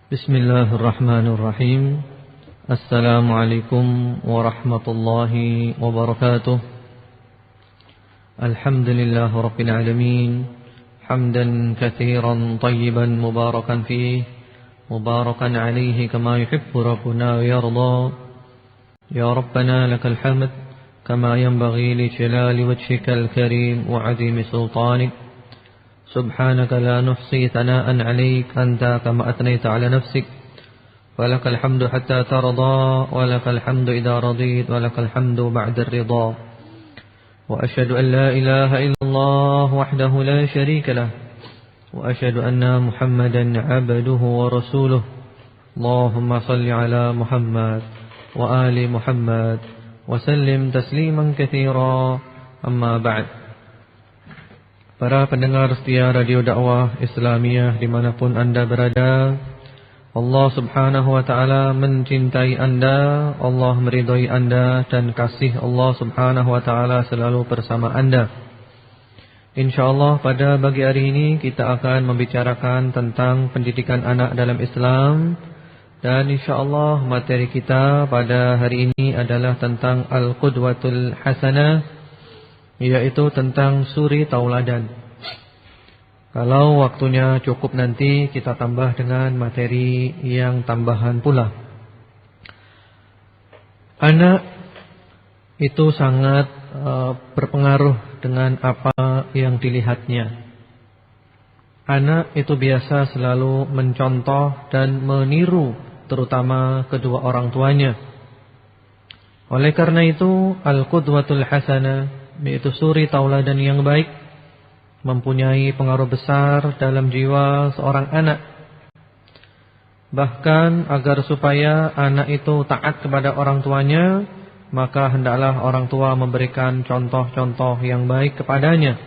Bismillahirrahmanirrahim. Assalamualaikum warahmatullahi wabarakatuh. Alhamdulillahi rabbil alamin. Hamdan katsiran tayyiban mubarakan fihi, mubarakan alaihi kama yuhibbu rabbuna wa yarda. Ya Rabbana lakal hamd kama yanbaghi li jalali wajhikal karim wa 'azimi sultanik. سبحانك لا نحصي ثناء عليك أنت كما أثنيت على نفسك ولك الحمد حتى ترضى ولك الحمد إذا رضيت ولك الحمد بعد الرضا وأشهد أن لا إله إلا الله وحده لا شريك له وأشهد أن محمدا عبده ورسوله اللهم صل على محمد وآل محمد وسلم تسليما كثيرا أما بعد. Para pendengar setia Radio Dakwah Islamiyah dimanapun Anda berada, Allah subhanahu wa ta'ala mencintai Anda, Allah meridhai Anda, dan kasih Allah subhanahu wa ta'ala selalu bersama Anda. InsyaAllah pada pagi hari ini kita akan membicarakan tentang pendidikan anak dalam Islam. Dan insyaAllah materi kita pada hari ini adalah tentang Al-Qudwatul Hasanah, yaitu tentang suri tauladan. Kalau waktunya cukup nanti kita tambah dengan materi yang tambahan pula. Anak itu sangat berpengaruh dengan apa yang dilihatnya. Anak itu biasa selalu mencontoh dan meniru terutama kedua orang tuanya. Oleh karena itu Al-Qudwatul Hasanah, yaitu suri tauladan yang baik, mempunyai pengaruh besar dalam jiwa seorang anak. Bahkan agar supaya anak itu taat kepada orang tuanya, maka hendaklah orang tua memberikan contoh-contoh yang baik kepadanya.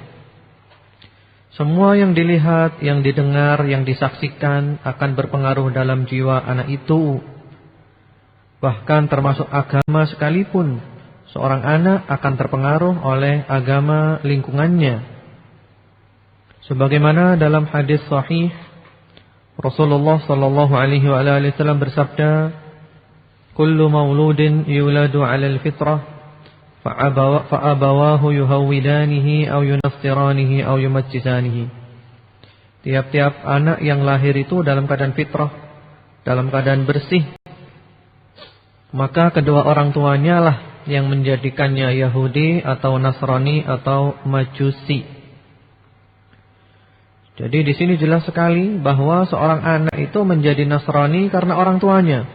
Semua yang dilihat, yang didengar, yang disaksikan akan berpengaruh dalam jiwa anak itu. Bahkan termasuk agama sekalipun, seorang anak akan terpengaruh oleh agama lingkungannya. Sebagaimana dalam hadis sahih Rasulullah sallallahu alaihi wasallam bersabda, "Kullu mauludin yuladu 'alal fitrah fa'abawahu yuhawwidanihi aw yunassiranihi aw yumajjisanihi." Tiap-tiap anak yang lahir itu dalam keadaan fitrah, dalam keadaan bersih, maka kedua orang tuanya lah yang menjadikannya Yahudi atau Nasrani atau Majusi. Jadi di sini jelas sekali bahwa seorang anak itu menjadi Nasrani karena orang tuanya,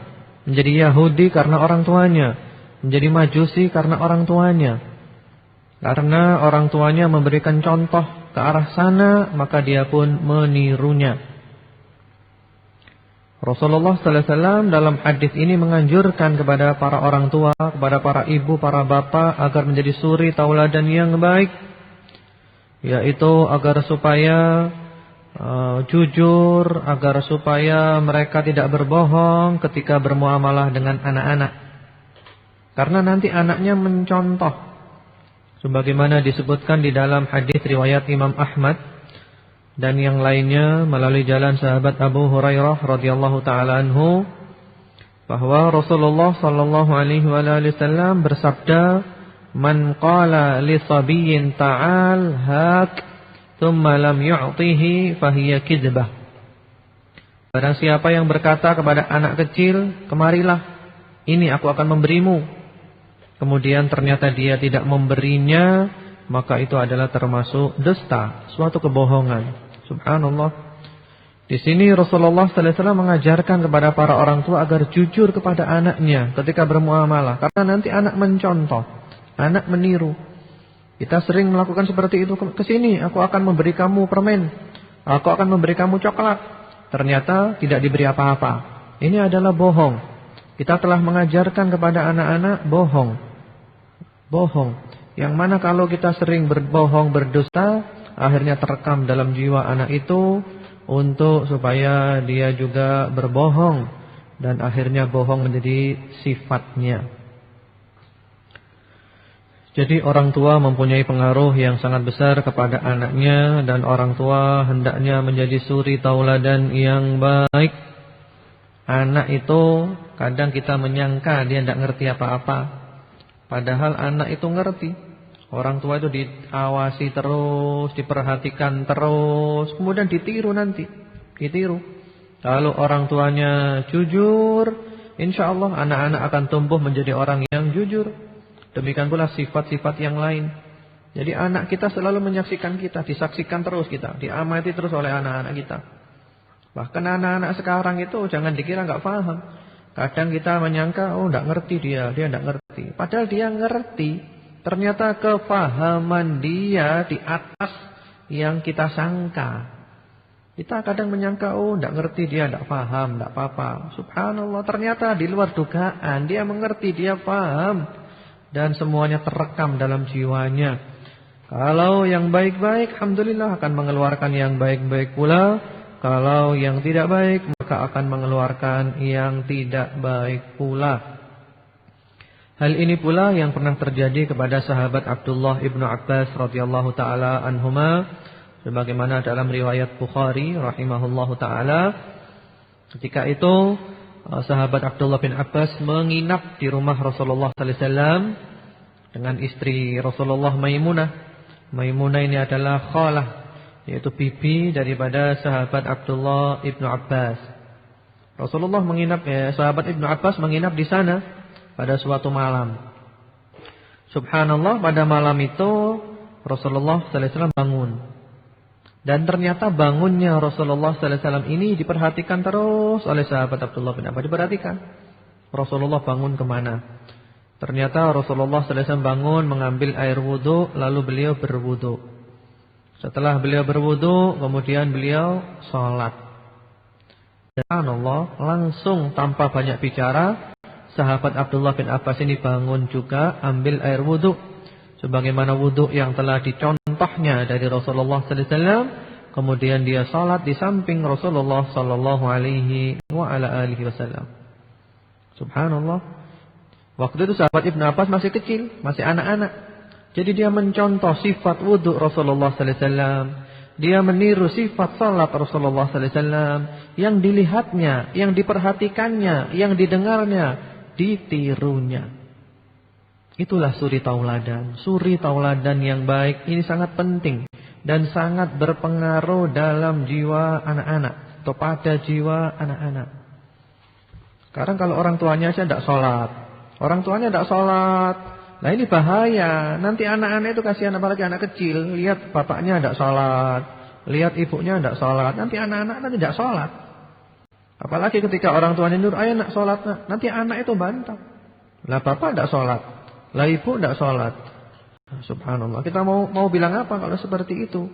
menjadi Yahudi karena orang tuanya, menjadi Majusi karena orang tuanya. Karena orang tuanya memberikan contoh ke arah sana, maka dia pun menirunya. Rasulullah sallallahu alaihi wasallam dalam hadis ini menganjurkan kepada para orang tua, kepada para ibu, para bapak agar menjadi suri tauladan yang baik, yaitu agar supaya jujur, agar supaya mereka tidak berbohong ketika bermuamalah dengan anak-anak. Karena nanti anaknya mencontoh, sebagaimana disebutkan di dalam hadis riwayat Imam Ahmad dan yang lainnya melalui jalan sahabat Abu Hurairah radhiyallahu taala anhu, bahwa Rasulullah sallallahu alaihi wasallam bersabda, "Man qala li sabiyyin ta'al hak thumma lam yu'tihi fahiya kidzbah." Barang siapa yang berkata kepada anak kecil, "Kemarilah, ini aku akan memberimu," kemudian ternyata dia tidak memberinya, maka itu adalah termasuk dusta, suatu kebohongan. Subhanallah. Di sini Rasulullah sallallahu alaihi wasallam mengajarkan kepada para orang tua agar jujur kepada anaknya ketika bermuamalah, karena nanti anak mencontoh, anak meniru. Kita sering melakukan seperti itu. "Ke sini, aku akan memberi kamu permen, aku akan memberi kamu coklat." Ternyata tidak diberi apa-apa. Ini adalah bohong. Kita telah mengajarkan kepada anak-anak bohong. Bohong. Yang mana kalau kita sering berbohong, berdusta, akhirnya terekam dalam jiwa anak itu untuk supaya dia juga berbohong, dan akhirnya bohong menjadi sifatnya. Jadi orang tua mempunyai pengaruh yang sangat besar kepada anaknya, dan orang tua hendaknya menjadi suri tauladan yang baik. Anak itu kadang kita menyangka dia tidak ngerti apa-apa, padahal anak itu ngerti. Orang tua itu diawasi terus, diperhatikan terus, kemudian ditiru nanti. Ditiru. Kalau orang tuanya jujur, insya Allah anak-anak akan tumbuh menjadi orang yang jujur. Demikian pula sifat-sifat yang lain. Jadi anak kita selalu menyaksikan kita, disaksikan terus kita, diamati terus oleh anak-anak kita. Bahkan anak-anak sekarang itu jangan dikira nggak paham. Kadang kita menyangka, oh nggak ngerti dia nggak ngerti. Padahal dia ngerti. Ternyata kepahaman dia di atas yang kita sangka. Kita kadang menyangka, oh nggak ngerti dia nggak paham, nggak apa-apa. Subhanallah, ternyata di luar dugaan dia mengerti, dia paham. Dan semuanya terekam dalam jiwanya. Kalau yang baik-baik, alhamdulillah akan mengeluarkan yang baik-baik pula. Kalau yang tidak baik, maka akan mengeluarkan yang tidak baik pula. Hal ini pula yang pernah terjadi kepada sahabat Abdullah ibnu Abbas radhiyallahu taala anhuma, sebagaimana dalam riwayat Bukhari rahimahullahu taala. Ketika itu sahabat Abdullah bin Abbas menginap di rumah Rasulullah sallallahu alaihi wasallam dengan istri Rasulullah Maimunah. Maimunah ini adalah khalah, yaitu bibi daripada sahabat Abdullah ibnu Abbas. Rasulullah sahabat ibnu Abbas menginap di sana pada suatu malam. Subhanallah, pada malam itu Rasulullah sallallahu alaihi wasallam bangun. Dan ternyata bangunnya Rasulullah sallallahu alaihi wasallam ini diperhatikan terus oleh sahabat Abdullah bin Abbas. Diperhatikan. Rasulullah bangun kemana? Ternyata Rasulullah sallallahu alaihi wasallam bangun mengambil air wudu, lalu beliau berwudu. Setelah beliau berwudu, kemudian beliau sholat. Dan Allah langsung tanpa banyak bicara, sahabat Abdullah bin Abbas ini bangun juga, ambil air wudu. Sebagaimana wudu yang telah dicontohnya dari Rasulullah sallallahu alaihi wasallam. Kemudian dia sholat di samping Rasulullah sallallahu alaihi wasallam. Subhanallah. Waktu itu sahabat Ibnu Abbas masih kecil, masih anak-anak. Jadi dia mencontoh sifat wudu Rasulullah sallallahu alaihi wasallam. Dia meniru sifat salat Rasulullah sallallahu alaihi wasallam, yang dilihatnya, yang diperhatikannya, yang didengarnya, ditirunya. Itulah suri tauladan. Suri tauladan yang baik ini sangat penting dan sangat berpengaruh dalam jiwa anak-anak atau pada jiwa anak-anak. Sekarang kalau orang tuanya saja tidak sholat, orang tuanya tidak sholat, nah ini bahaya. Nanti anak-anak itu kasihan, apalagi anak kecil. Lihat bapaknya tidak sholat, lihat ibunya tidak sholat, nanti anak-anak nanti tidak sholat. Apalagi ketika orang tuanya nyuruh, ayo nak sholat nak. Nanti anak itu bantah. Lah bapak tidak sholat, lah ibu tidak sholat. Subhanallah. Kita mau bilang apa kalau seperti itu?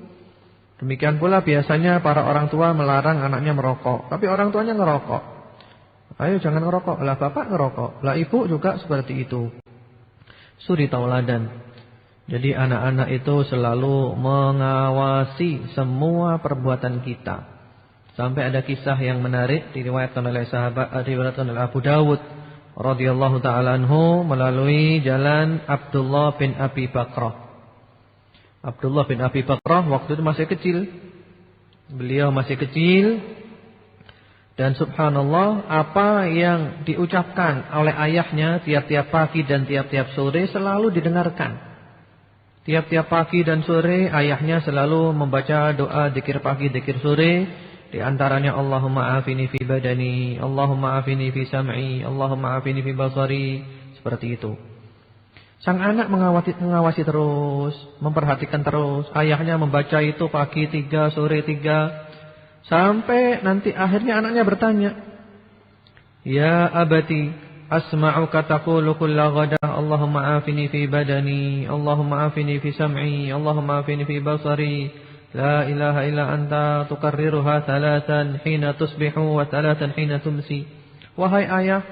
Demikian pula biasanya para orang tua melarang anaknya merokok, tapi orang tuanya ngerokok. Ayo jangan ngerokok. Lah bapak ngerokok, lah ibu juga seperti itu. Suri tauladan. Jadi anak-anak itu selalu mengawasi semua perbuatan kita. Sampai ada kisah yang menarik diriwayatkan oleh diriwayatkan oleh Abu Dawud radhiyallahu taala anhu melalui jalan Abdullah bin Abi Bakrah. Abdullah bin Abi Bakrah waktu itu masih kecil. Beliau masih kecil. Dan subhanallah, apa yang diucapkan oleh ayahnya tiap-tiap pagi dan tiap-tiap sore selalu didengarkan. Tiap-tiap pagi dan sore ayahnya selalu membaca doa zikir pagi, zikir sore. Di antaranya Allahumma afini fi badani, Allahumma afini fi sam'i, Allahumma afini fi basari. Seperti itu. Sang anak mengawasi terus, memperhatikan terus. Ayahnya membaca itu pagi 3, sore 3. Sampai nanti akhirnya anaknya bertanya, ya abati, asma'uka taqulu kulla ghadah, Allahumma afini fi badani, Allahumma afini fi sam'i, Allahumma afini fi basari, la ilaha illa anta, tukarriruha thalathan hina tusbihu wa thalathan hina tumsi. Wahai ayah,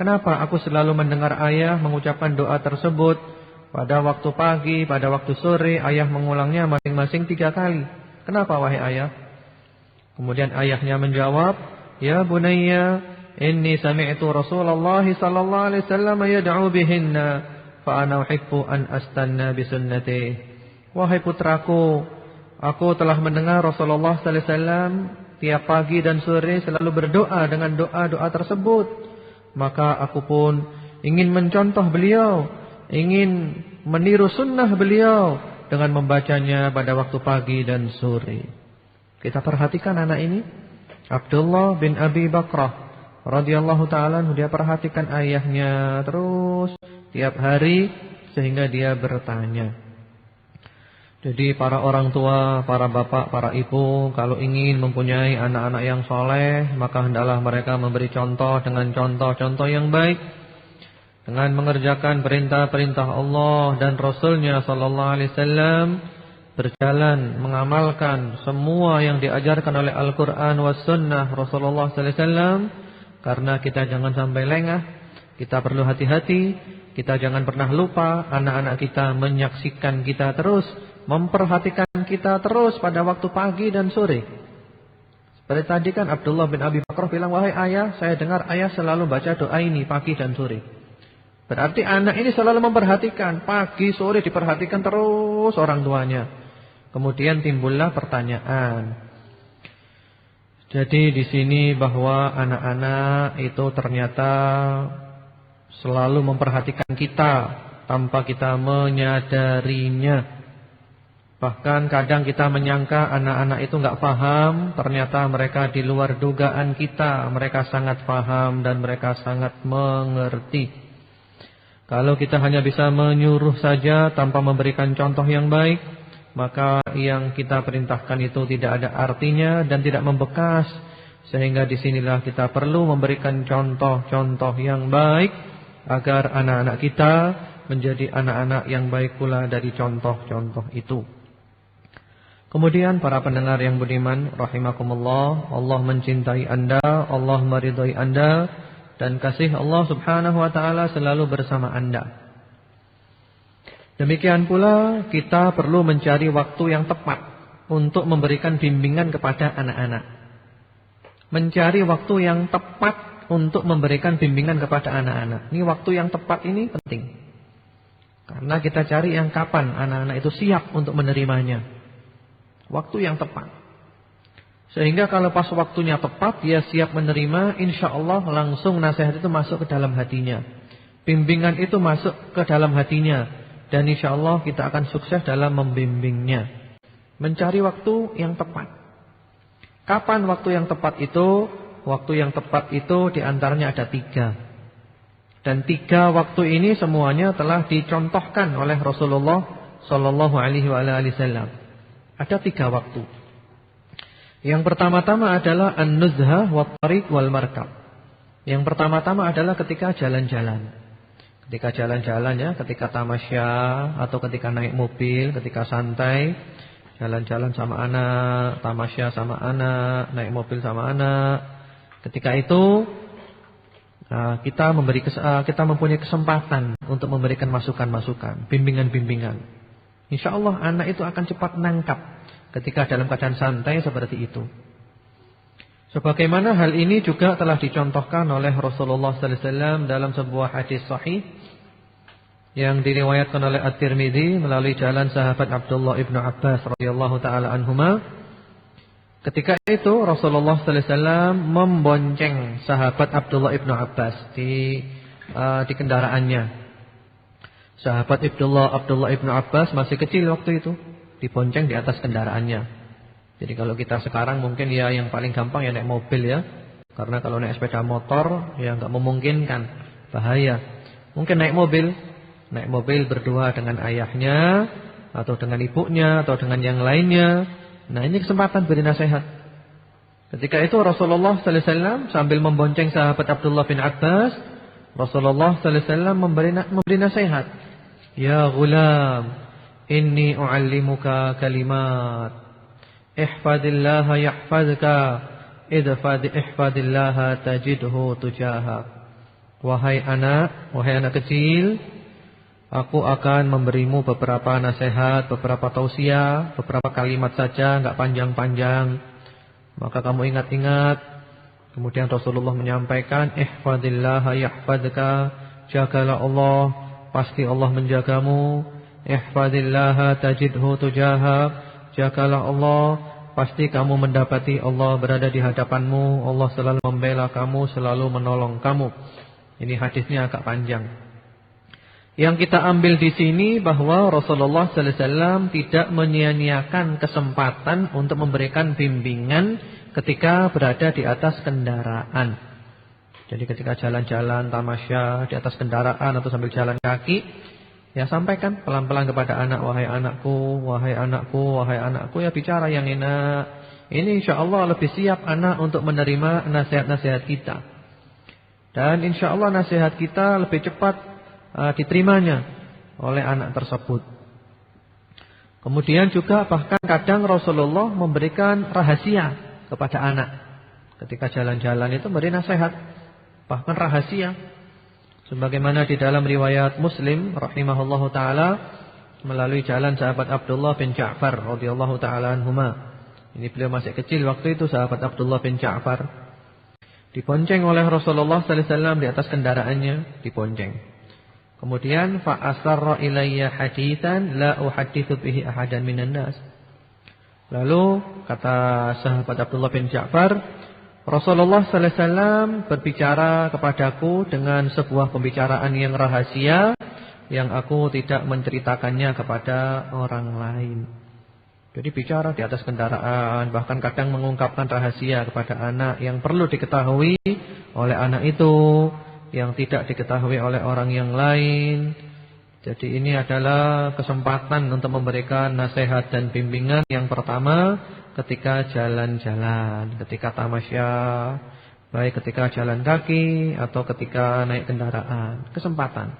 kenapa aku selalu mendengar ayah mengucapkan doa tersebut pada waktu pagi, pada waktu sore? Ayah mengulangnya masing-masing 3 kali. Kenapa wahai ayah? Kemudian ayahnya menjawab, ya bunayya, inni sami'tu Rasulullah sallallahu alaihi wasallam yad'u bihinna, fa ana uhibbu an astanna bi sunnatihi. Wahai putraku, aku telah mendengar Rasulullah sallallahu alaihi wasallam tiap pagi dan sore selalu berdoa dengan doa-doa tersebut. Maka aku pun ingin mencontoh beliau, ingin meniru sunnah beliau dengan membacanya pada waktu pagi dan sore. Kita perhatikan anak ini, Abdullah bin Abi Bakrah radhiyallahu ta'ala, dia perhatikan ayahnya terus tiap hari sehingga dia bertanya. Jadi para orang tua, para bapak, para ibu, kalau ingin mempunyai anak-anak yang soleh, maka hendaklah mereka memberi contoh dengan contoh-contoh yang baik, dengan mengerjakan perintah-perintah Allah dan Rasulnya sallallahu alaihi wasallam, berjalan mengamalkan semua yang diajarkan oleh Al-Quran was sunnah Rasulullah sallallahu alaihi wasallam. Karena kita jangan sampai lengah, kita perlu hati-hati, kita jangan pernah lupa anak-anak kita menyaksikan kita terus, memperhatikan kita terus pada waktu pagi dan sore. Seperti tadi kan Abdullah bin Abi Bakrah bilang, wahai ayah, saya dengar ayah selalu baca doa ini pagi dan sore. Berarti anak ini selalu memperhatikan, pagi sore diperhatikan terus orang tuanya. Kemudian timbullah pertanyaan. Jadi di sini bahwa anak-anak itu ternyata selalu memperhatikan kita tanpa kita menyadarinya. Bahkan kadang kita menyangka anak-anak itu enggak paham, ternyata mereka di luar dugaan kita, mereka sangat paham dan mereka sangat mengerti. Kalau kita hanya bisa menyuruh saja tanpa memberikan contoh yang baik, maka yang kita perintahkan itu tidak ada artinya dan tidak membekas. Sehingga disinilah kita perlu memberikan contoh-contoh yang baik agar anak-anak kita menjadi anak-anak yang baik pula dari contoh-contoh itu. Kemudian para pendengar yang budiman rahimakumullah, Allah mencintai Anda, Allah meridhai Anda, dan kasih Allah subhanahu wa ta'ala selalu bersama Anda. Demikian pula kita perlu mencari waktu yang tepat untuk memberikan bimbingan kepada anak-anak. Mencari waktu yang tepat untuk memberikan bimbingan kepada anak-anak. Ini waktu yang tepat ini penting. Karena kita cari yang kapan anak-anak itu siap untuk menerimanya. Waktu yang tepat. Sehingga kalau pas waktunya tepat dia siap menerima, insya Allah langsung nasihat itu masuk ke dalam hatinya. Bimbingan itu masuk ke dalam hatinya. Dan insya Allah kita akan sukses dalam membimbingnya. Mencari waktu yang tepat. Kapan waktu yang tepat itu? Waktu yang tepat itu diantaranya ada 3. Dan 3 waktu ini semuanya telah dicontohkan oleh Rasulullah sallallahu alaihi wasallam. Ada 3 waktu. Yang pertama-tama adalah an-nuzhah wa tariq wal markab. Yang pertama-tama adalah ketika jalan-jalan. Ketika jalan-jalan ya, ketika tamasya atau ketika naik mobil, ketika santai, jalan-jalan sama anak, tamasya sama anak, naik mobil sama anak. Ketika itu kita mempunyai kesempatan untuk memberikan masukan-masukan, bimbingan-bimbingan. Insya Allah anak itu akan cepat nangkap ketika dalam keadaan santai seperti itu. Sebagaimana hal ini juga telah dicontohkan oleh Rasulullah sallallahu alaihi wasallam dalam sebuah hadis sahih yang diriwayatkan oleh At-Tirmidzi melalui jalan sahabat Abdullah ibnu Abbas radhiyallahu taala anhuma. Ketika itu Rasulullah sallallahu alaihi wasallam membonceng sahabat Abdullah ibnu Abbas di kendaraannya. Sahabat Abdullah ibnu Abbas masih kecil waktu itu, dibonceng di atas kendaraannya. Jadi kalau kita sekarang mungkin ya yang paling gampang ya naik mobil ya. Karena kalau naik sepeda motor ya enggak memungkinkan, bahaya. Mungkin naik mobil berdua dengan ayahnya atau dengan ibunya atau dengan yang lainnya. Nah, ini kesempatan beri nasihat. Ketika itu Rasulullah sallallahu alaihi wasallam sambil membonceng sahabat Abdullah bin Abbas, Rasulullah sallallahu alaihi wasallam memberi nasihat. Ya ghulam, inni uallimuka kalimat. Ihfadillaha yahfazka, ihfadillaha tajidhu tujahak. Wahai anak kecil, aku akan memberimu beberapa nasihat, beberapa tausiah, beberapa kalimat saja, enggak panjang-panjang. Maka kamu ingat-ingat. Kemudian Rasulullah menyampaikan, ihfadillaha yahfazka, jagalah Allah, pasti Allah menjagamu. Ihfadillaha tajidhu tujahak, jagalah Allah, pasti kamu mendapati Allah berada di hadapanmu, Allah selalu membela kamu, selalu menolong kamu. Ini hadisnya agak panjang. Yang kita ambil di sini bahwa Rasulullah sallallahu alaihi wasallam tidak menyia-nyiakan kesempatan untuk memberikan bimbingan ketika berada di atas kendaraan. Jadi ketika jalan-jalan tamasya di atas kendaraan atau sambil jalan kaki, ya sampaikan pelan-pelan kepada anak, wahai anakku, wahai anakku, wahai anakku, ya bicara yang enak. Ini insyaallah lebih siap anak untuk menerima nasihat-nasihat kita. Dan insyaallah nasihat kita lebih cepat diterimanya oleh anak tersebut. Kemudian juga bahkan kadang Rasulullah memberikan rahasia kepada anak. Ketika jalan-jalan itu memberi nasihat, bahkan rahasia. Sebagaimana di dalam riwayat Muslim rahimahullahu taala melalui jalan sahabat Abdullah bin Ja'far radhiyallahu taala anhuma. Ini beliau masih kecil waktu itu, sahabat Abdullah bin Ja'far dibonceng oleh Rasulullah sallallahu alaihi wasallam di atas kendaraannya, dibonceng. Kemudian fa asarra ilayya haditsan la uhadditsu bihi ahadan minan nas. Lalu kata sahabat Abdullah bin Ja'far, Rasulullah sallallahu alaihi wasallam berbicara kepadaku dengan sebuah pembicaraan yang rahasia yang aku tidak menceritakannya kepada orang lain. Jadi bicara di atas kendaraan, bahkan kadang mengungkapkan rahasia kepada anak yang perlu diketahui oleh anak itu, yang tidak diketahui oleh orang yang lain. Jadi ini adalah kesempatan untuk memberikan nasihat dan bimbingan yang pertama ketika jalan-jalan, ketika tamasya, baik ketika jalan kaki atau ketika naik kendaraan. Kesempatan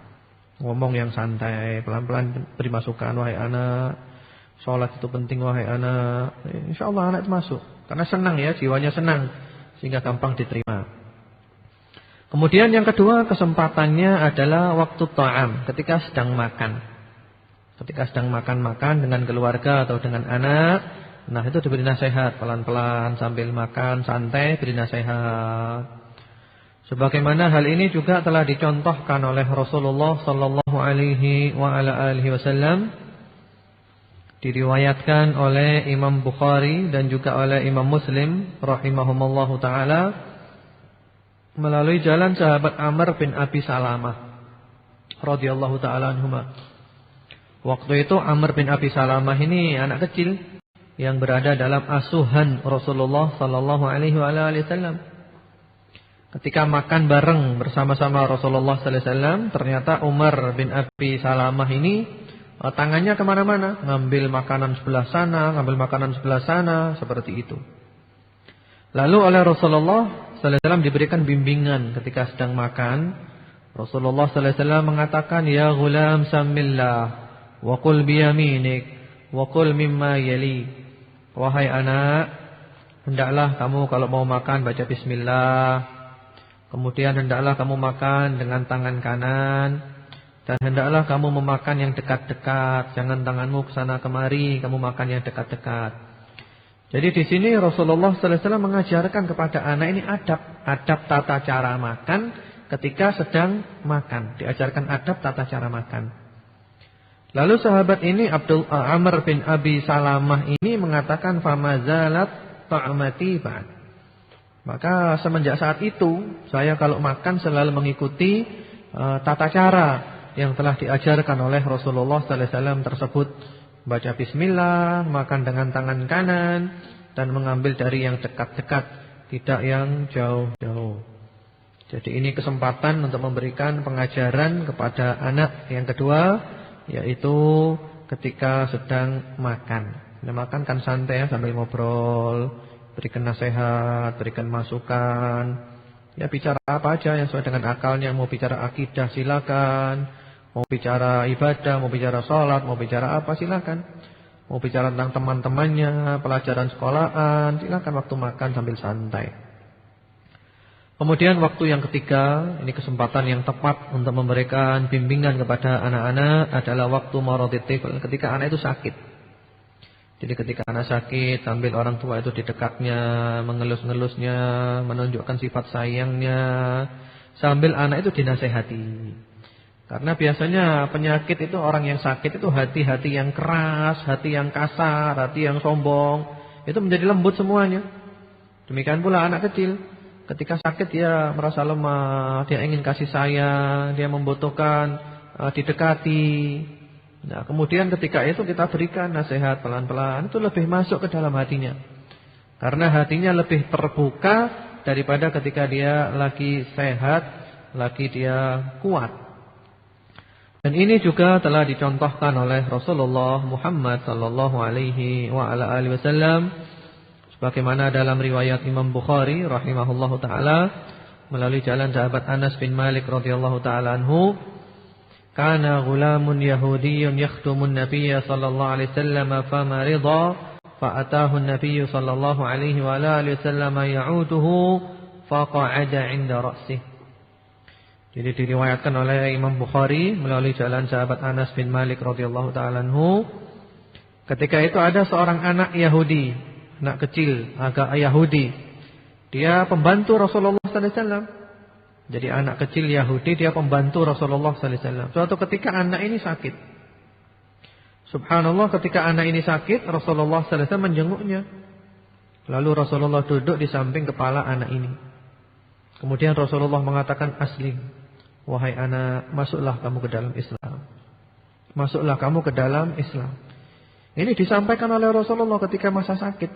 ngomong yang santai, pelan-pelan beri masukan, wahai anak, sholat itu penting wahai anak. InsyaAllah anak itu masuk, karena senang ya, jiwanya senang, sehingga gampang diterima. Kemudian yang kedua kesempatannya adalah waktu ta'am, ketika sedang makan. Ketika sedang makan-makan dengan keluarga atau dengan anak, nah itu diberi nasihat pelan-pelan sambil makan santai, beri nasihat. Sebagaimana hal ini juga telah dicontohkan oleh Rasulullah sallallahu alaihi wasallam, diriwayatkan oleh Imam Bukhari dan juga oleh Imam Muslim rahimahumallahu taala melalui jalan sahabat Amr bin Abi Salamah radhiyallahu taala anhuma. Waktu itu Amr bin Abi Salamah ini anak kecil yang berada dalam asuhan Rasulullah sallallahu alaihi wasallam. Ketika makan bareng bersama-sama Rasulullah sallallahu alaihi wasallam, ternyata Umar bin Abi Salamah ini tangannya kemana-mana, ngambil makanan sebelah sana, ngambil makanan sebelah sana, seperti itu. Lalu oleh Rasulullah sallallahu alaihi wasallam diberikan bimbingan ketika sedang makan. Rasulullah sallallahu alaihi wasallam mengatakan, "Ya ghulam samillah wa qul bi yaminik wa qul mimma yali." Wahai anak, hendaklah kamu kalau mau makan baca bismillah. Kemudian hendaklah kamu makan dengan tangan kanan, dan hendaklah kamu memakan yang dekat-dekat. Jangan tanganmu ke sana kemari, kamu makan yang dekat-dekat. Jadi di sini Rasulullah sallallahu alaihi wasallam mengajarkan kepada anak ini adab tata cara makan ketika sedang makan. Diajarkan adab tata cara makan. Lalu sahabat ini Amr bin Abi Salamah ini mengatakan famazalat ta'amati ba'd. Maka semenjak saat itu saya kalau makan selalu mengikuti tata cara yang telah diajarkan oleh Rasulullah sallallahu alaihi wasallam tersebut. Baca bismillah, makan dengan tangan kanan, dan mengambil dari yang dekat-dekat, tidak yang jauh-jauh. Jadi ini kesempatan untuk memberikan pengajaran kepada anak. Yang kedua, yaitu ketika sedang makan. Nah, makan kan santai ya, sambil ngobrol, berikan nasihat, berikan masukan. Ya bicara apa aja yang sesuai dengan akalnya. Mau bicara akidah silakan. Mau bicara ibadah, mau bicara sholat, mau bicara apa silakan. Mau bicara tentang teman-temannya, pelajaran sekolahan, silakan waktu makan sambil santai. Kemudian waktu yang ketiga, ini kesempatan yang tepat untuk memberikan bimbingan kepada anak-anak adalah waktu maradit tifl, ketika anak itu sakit. Jadi ketika anak sakit, sambil orang tua itu di dekatnya, mengelus-ngelusnya, menunjukkan sifat sayangnya, sambil anak itu dinasehati. Karena biasanya penyakit itu, orang yang sakit itu hati-hati yang keras, hati yang kasar, hati yang sombong. itu menjadi lembut semuanya. Demikian pula anak kecil, ketika sakit dia merasa lemah, dia ingin kasih sayang, dia membutuhkan didekati. Nah, kemudian ketika itu kita berikan nasihat pelan-pelan, itu lebih masuk ke dalam hatinya. Karena hatinya lebih terbuka daripada ketika dia lagi sehat, lagi dia kuat. Dan ini juga telah dicontohkan oleh Rasulullah Muhammad sallallahu alaihi wa ala alihi wasallam, sebagaimana dalam riwayat Imam Bukhari rahimahullahu taala melalui jalan sahabat Anas bin Malik radhiyallahu taala anhu, kana ghulamun yahudiyyun yakhdumun nabiyya sallallahu alaihi wasallam famarida fa'atahu an-nabiy sallallahu alaihi wa alihi wasallam ya'uduhu faqa'ada 'inda ra'sihi. Jadi diriwayatkan oleh Imam Bukhari melalui jalan sahabat Anas bin Malik radhiyallahu taala anhu, ketika itu ada seorang anak Yahudi, anak kecil agak Yahudi. Dia pembantu Rasulullah sallallahu alaihi wasallam. Jadi anak kecil Yahudi, dia pembantu Rasulullah sallallahu alaihi wasallam. Suatu ketika anak ini sakit. Subhanallah, ketika anak ini sakit, Rasulullah sallallahu alaihi wasallam menjenguknya. Lalu Rasulullah duduk di samping kepala anak ini. Kemudian Rasulullah mengatakan, aslim. Wahai anak, masuklah kamu ke dalam Islam. Masuklah kamu ke dalam Islam. Ini disampaikan oleh Rasulullah ketika masa sakit.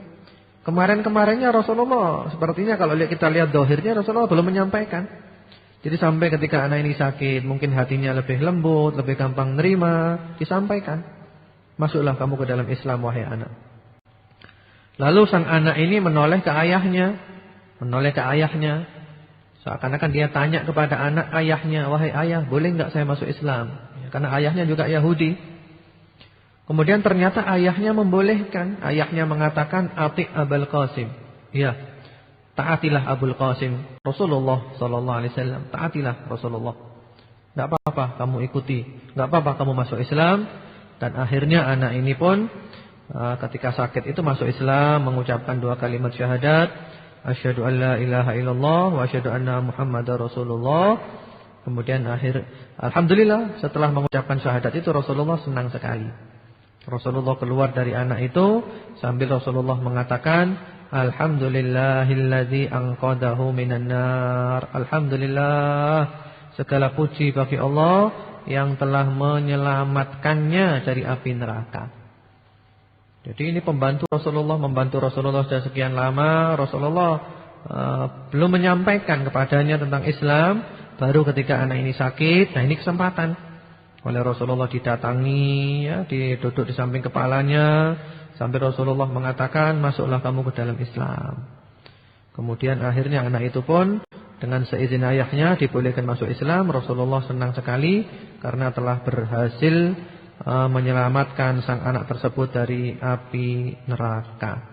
Kemarin-kemarinnya Rasulullah, sepertinya kalau kita lihat dohirnya, Rasulullah belum menyampaikan. Jadi sampai ketika anak ini sakit, mungkin hatinya lebih lembut, lebih gampang nerima, disampaikan. Masuklah kamu ke dalam Islam, wahai anak. Lalu sang anak ini menoleh ke ayahnya. Seakan-akan dia tanya kepada anak ayahnya, wahai ayah, boleh enggak saya masuk Islam? Karena ayahnya juga Yahudi. Kemudian ternyata ayahnya membolehkan. Ayahnya mengatakan, ati' Abul Qasim. Ya, taatilah Abul Qasim. Rasulullah sallallahu alaihi wasallam, taatilah Rasulullah. Enggak apa-apa kamu ikuti, enggak apa-apa kamu masuk Islam. Dan akhirnya anak ini pun ketika sakit itu masuk Islam, mengucapkan 2 kalimat syahadat. Asyhadu an la ilaha illallah wa asyhadu anna Muhammadar Rasulullah. Kemudian alhamdulillah, setelah mengucapkan syahadat itu Rasulullah senang sekali. Rasulullah keluar dari anak itu sambil Rasulullah mengatakan, alhamdulillahilladzi anqadahu minan nar. Alhamdulillah, segala puji bagi Allah yang telah menyelamatkannya dari api neraka. Jadi ini membantu Rasulullah sudah sekian lama. Rasulullah belum menyampaikan kepadanya tentang Islam. Baru ketika anak ini sakit, nah ini kesempatan. Oleh Rasulullah didatangi, ya, duduk di samping kepalanya, sampai Rasulullah mengatakan, masuklah kamu ke dalam Islam. Kemudian akhirnya anak itu pun dengan seizin ayahnya dibolehkan masuk Islam. Rasulullah senang sekali karena telah berhasil menyelamatkan sang anak tersebut dari api neraka.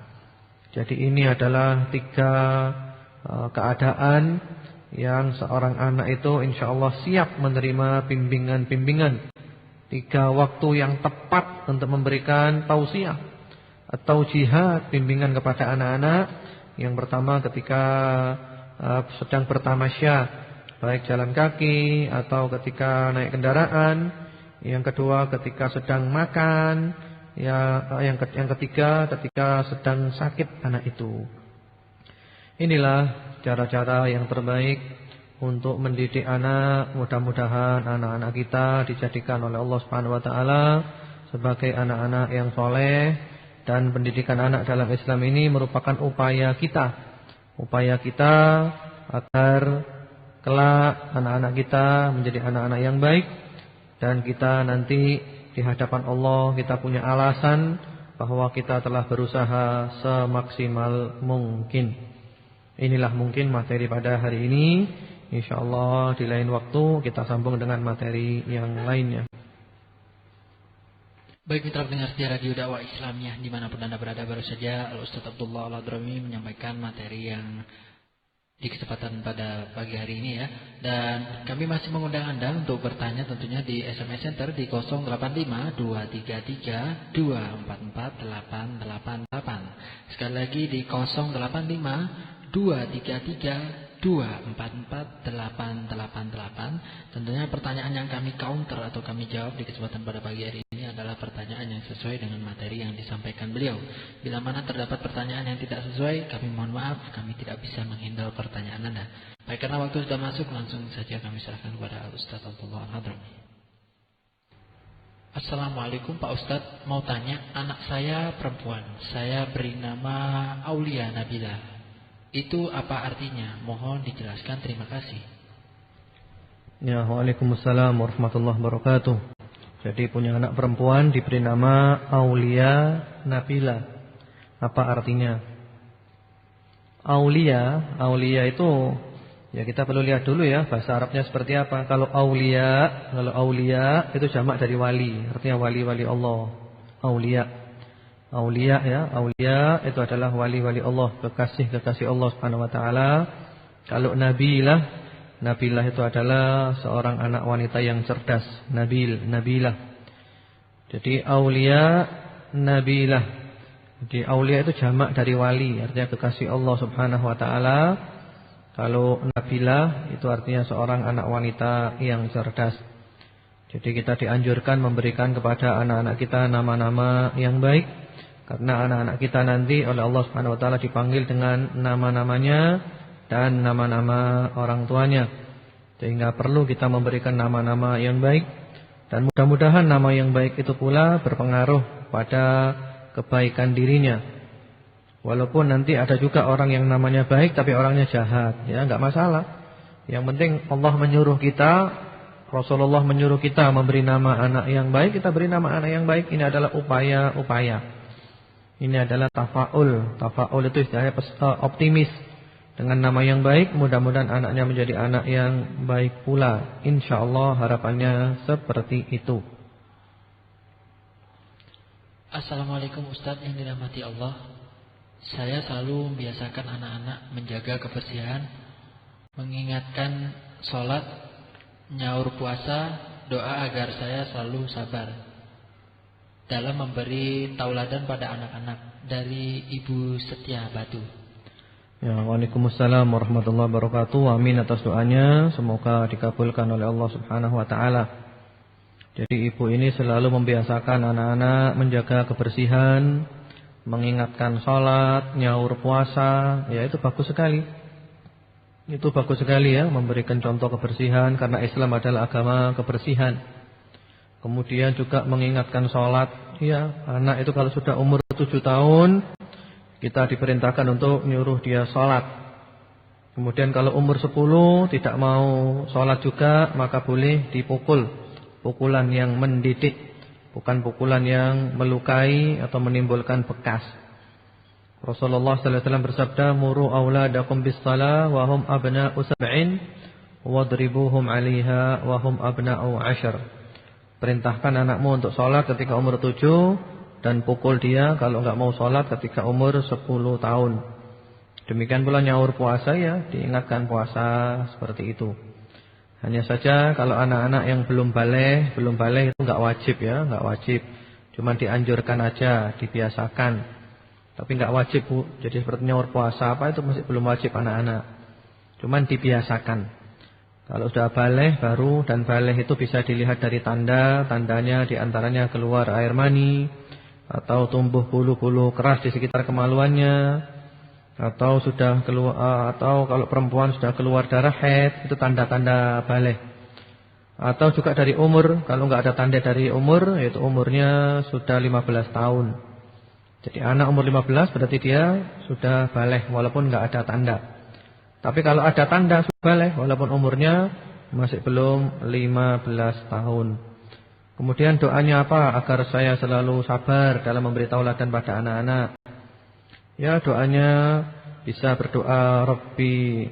Jadi ini adalah 3 keadaan yang seorang anak itu insyaallah siap menerima bimbingan-bimbingan. 3 waktu yang tepat untuk memberikan tausiah atau jihad, bimbingan kepada anak-anak. Yang pertama ketika sedang bertamasya, baik jalan kaki atau ketika naik kendaraan. Yang kedua ketika sedang makan, yang ketiga ketika sedang sakit anak itu. Inilah cara-cara yang terbaik untuk mendidik anak. Mudah-mudahan anak-anak kita dijadikan oleh Allah Subhanahu wa taala sebagai anak-anak yang soleh. Dan pendidikan anak dalam Islam ini merupakan upaya kita agar kelak anak-anak kita menjadi anak-anak yang baik. Dan kita nanti di hadapan Allah kita punya alasan bahwa kita telah berusaha semaksimal mungkin. Inilah mungkin materi pada hari ini. InsyaAllah di lain waktu kita sambung dengan materi yang lainnya. Baik mitra pendengar setia Radio Dakwah Islamiyah dimanapun Anda berada, baru saja Al-Ustaz Abdullah Al-Hadrami menyampaikan materi yang di kesempatan pada pagi hari ini ya. Dan kami masih mengundang Anda untuk bertanya tentunya di SMS Center di 085243244888. Sekali lagi di 085233244888. Tentunya pertanyaan yang kami counter atau kami jawab di kesempatan pada pagi hari ini adalah pertanyaan yang sesuai dengan materi yang disampaikan beliau. Bila mana terdapat pertanyaan yang tidak sesuai, kami mohon maaf, kami tidak bisa menghandle pertanyaan Anda. Baik, karena waktu sudah masuk, langsung saja kami serahkan kepada Ustaz Abdullah Al-Hadrami. Assalamualaikum Pak Ustadz, mau tanya, anak saya perempuan, saya beri nama Aulia Nabila. Itu apa artinya? Mohon dijelaskan, terima kasih. Ya, waalaikumsalam warahmatullahi wabarakatuh. Jadi punya anak perempuan diberi nama Aulia Nabila. Apa artinya? Aulia itu, ya kita perlu lihat dulu ya bahasa Arabnya seperti apa. Kalau aulia itu jamak dari wali, artinya wali-wali Allah. Aulia itu adalah wali-wali Allah, kekasih-kekasih Allah Subhanahu wa taala. Kalau Nabilah itu adalah seorang anak wanita yang cerdas, Nabilah. Jadi aulia Nabilah. Jadi aulia itu jamak dari wali, artinya kekasih Allah Subhanahu wa taala. Kalau Nabilah itu artinya seorang anak wanita yang cerdas. Jadi kita dianjurkan memberikan kepada anak-anak kita nama-nama yang baik, karena anak-anak kita nanti oleh Allah Subhanahu wa taala dipanggil dengan nama-namanya dan nama-nama orang tuanya. Sehingga perlu kita memberikan nama-nama yang baik, dan mudah-mudahan nama yang baik itu pula berpengaruh pada kebaikan dirinya. Walaupun nanti ada juga orang yang namanya baik tapi orangnya jahat, ya enggak masalah. Yang penting Allah menyuruh kita, Rasulullah menyuruh kita memberi nama anak yang baik, kita beri nama anak yang baik. Ini adalah upaya. Ini adalah tafaul. Tafaul itu istilahnya optimis. Dengan nama yang baik, mudah-mudahan anaknya menjadi anak yang baik pula. InsyaAllah harapannya seperti itu. Assalamualaikum Ustadz yang dirahmati Allah. Saya selalu membiasakan anak-anak menjaga kebersihan, mengingatkan sholat, nyaur puasa, doa agar saya selalu sabar dalam memberi tauladan pada anak-anak. Dari Ibu Setia Batu. Ya, waalaikumsalam warahmatullahi wabarakatuh. Amin atas doanya, semoga dikabulkan oleh Allah Subhanahu wa taala. Jadi ibu ini selalu membiasakan anak-anak menjaga kebersihan, mengingatkan sholat, nyaur puasa. Ya, itu bagus sekali. Itu bagus sekali ya, memberikan contoh kebersihan, karena Islam adalah agama kebersihan. Kemudian juga mengingatkan sholat. Ya, anak itu kalau sudah umur 7 tahun, kita diperintahkan untuk nyuruh dia sholat. Kemudian kalau umur 10 tidak mau sholat juga, maka boleh dipukul. Pukulan yang mendidik, bukan pukulan yang melukai atau menimbulkan bekas. Rasulullah sallallahu alaihi wasallam bersabda, "Muru auladakum bis-shalah wa hum abna'u sab'in wadribuhum 'alaiha wa hum abna'u 'ashar." Perintahkan anakmu untuk sholat ketika umur 7 dan pukul dia kalau enggak mau sholat ketika umur 10 tahun. Demikian pula nyaur puasa, ya, diingatkan puasa seperti itu. Hanya saja kalau anak-anak yang belum baligh itu enggak wajib, ya, enggak wajib. Cuma dianjurkan aja, dibiasakan. Tapi enggak wajib, Bu. Jadi seperti nyaur puasa apa itu masih belum wajib anak-anak. Cuman dibiasakan. Kalau sudah baligh baru, dan baligh itu bisa dilihat dari tandanya diantaranya keluar air mani, atau tumbuh bulu-bulu keras di sekitar kemaluannya, atau sudah keluar, atau kalau perempuan sudah keluar darah haid, itu tanda-tanda baligh. Atau juga dari umur, kalau enggak ada tanda dari umur, yaitu umurnya sudah 15 tahun. Jadi anak umur 15 berarti dia sudah baligh walaupun enggak ada tanda. Tapi kalau ada tanda sudah baligh walaupun umurnya masih belum 15 tahun. Kemudian doanya apa agar saya selalu sabar dalam memberi tauladan pada anak-anak? Ya, doanya bisa berdoa, Rabbi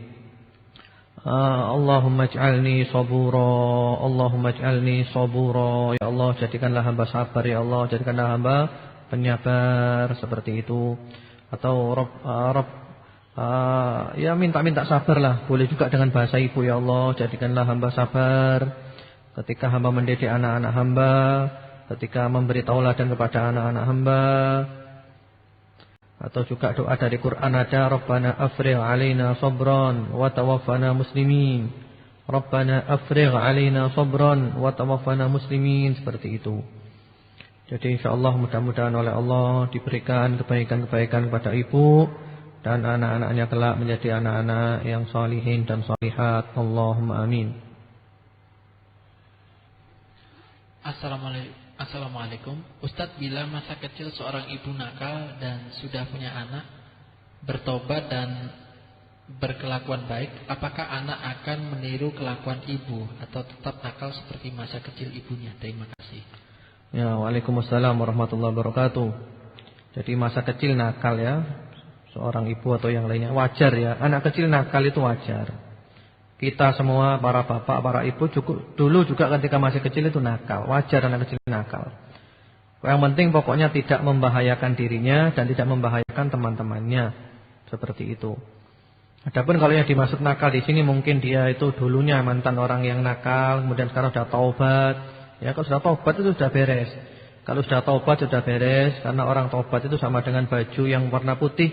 Allahumma ij'alni sabura, Allahumma ij'alni sabura. Ya Allah, jadikanlah hamba sabar, ya Allah, jadikanlah hamba penyabar, seperti itu. Atau ya minta sabarlah, boleh juga dengan bahasa ibu, ya Allah, jadikanlah hamba sabar ketika hamba mendidik anak-anak hamba, ketika memberi tauladan kepada anak-anak hamba. Atau juga doa dari Quran ada, Rabbana afrigh 'alaina sabran wa tawaffana muslimin. Rabbana afrigh 'alaina sabran wa tawaffana muslimin, seperti itu. Jadi insyaallah mudah-mudahan oleh Allah diberikan kebaikan-kebaikan kepada ibu dan anak-anaknya kelak menjadi anak-anak yang salihin dan salihat. Allahumma amin. Assalamualaikum. Ustadz, bila masa kecil seorang ibu nakal dan sudah punya anak, bertobat dan berkelakuan baik, apakah anak akan meniru kelakuan ibu atau tetap nakal seperti masa kecil ibunya? Terima kasih. Ya, waalaikumsalam warahmatullahi wabarakatuh. Jadi masa kecil nakal ya, seorang ibu atau yang lainnya wajar ya. Anak kecil nakal itu wajar. Kita semua para bapak, para ibu dulu juga ketika masih kecil itu nakal. Wajar anak kecil nakal. Yang penting pokoknya tidak membahayakan dirinya dan tidak membahayakan teman-temannya. Seperti itu. Adapun kalau yang dimaksud nakal di sini mungkin dia itu dulunya mantan orang yang nakal, kemudian sekarang sudah taubat. Ya, kalau sudah taubat itu sudah beres. Kalau sudah taubat sudah beres, karena orang taubat itu sama dengan baju yang warna putih.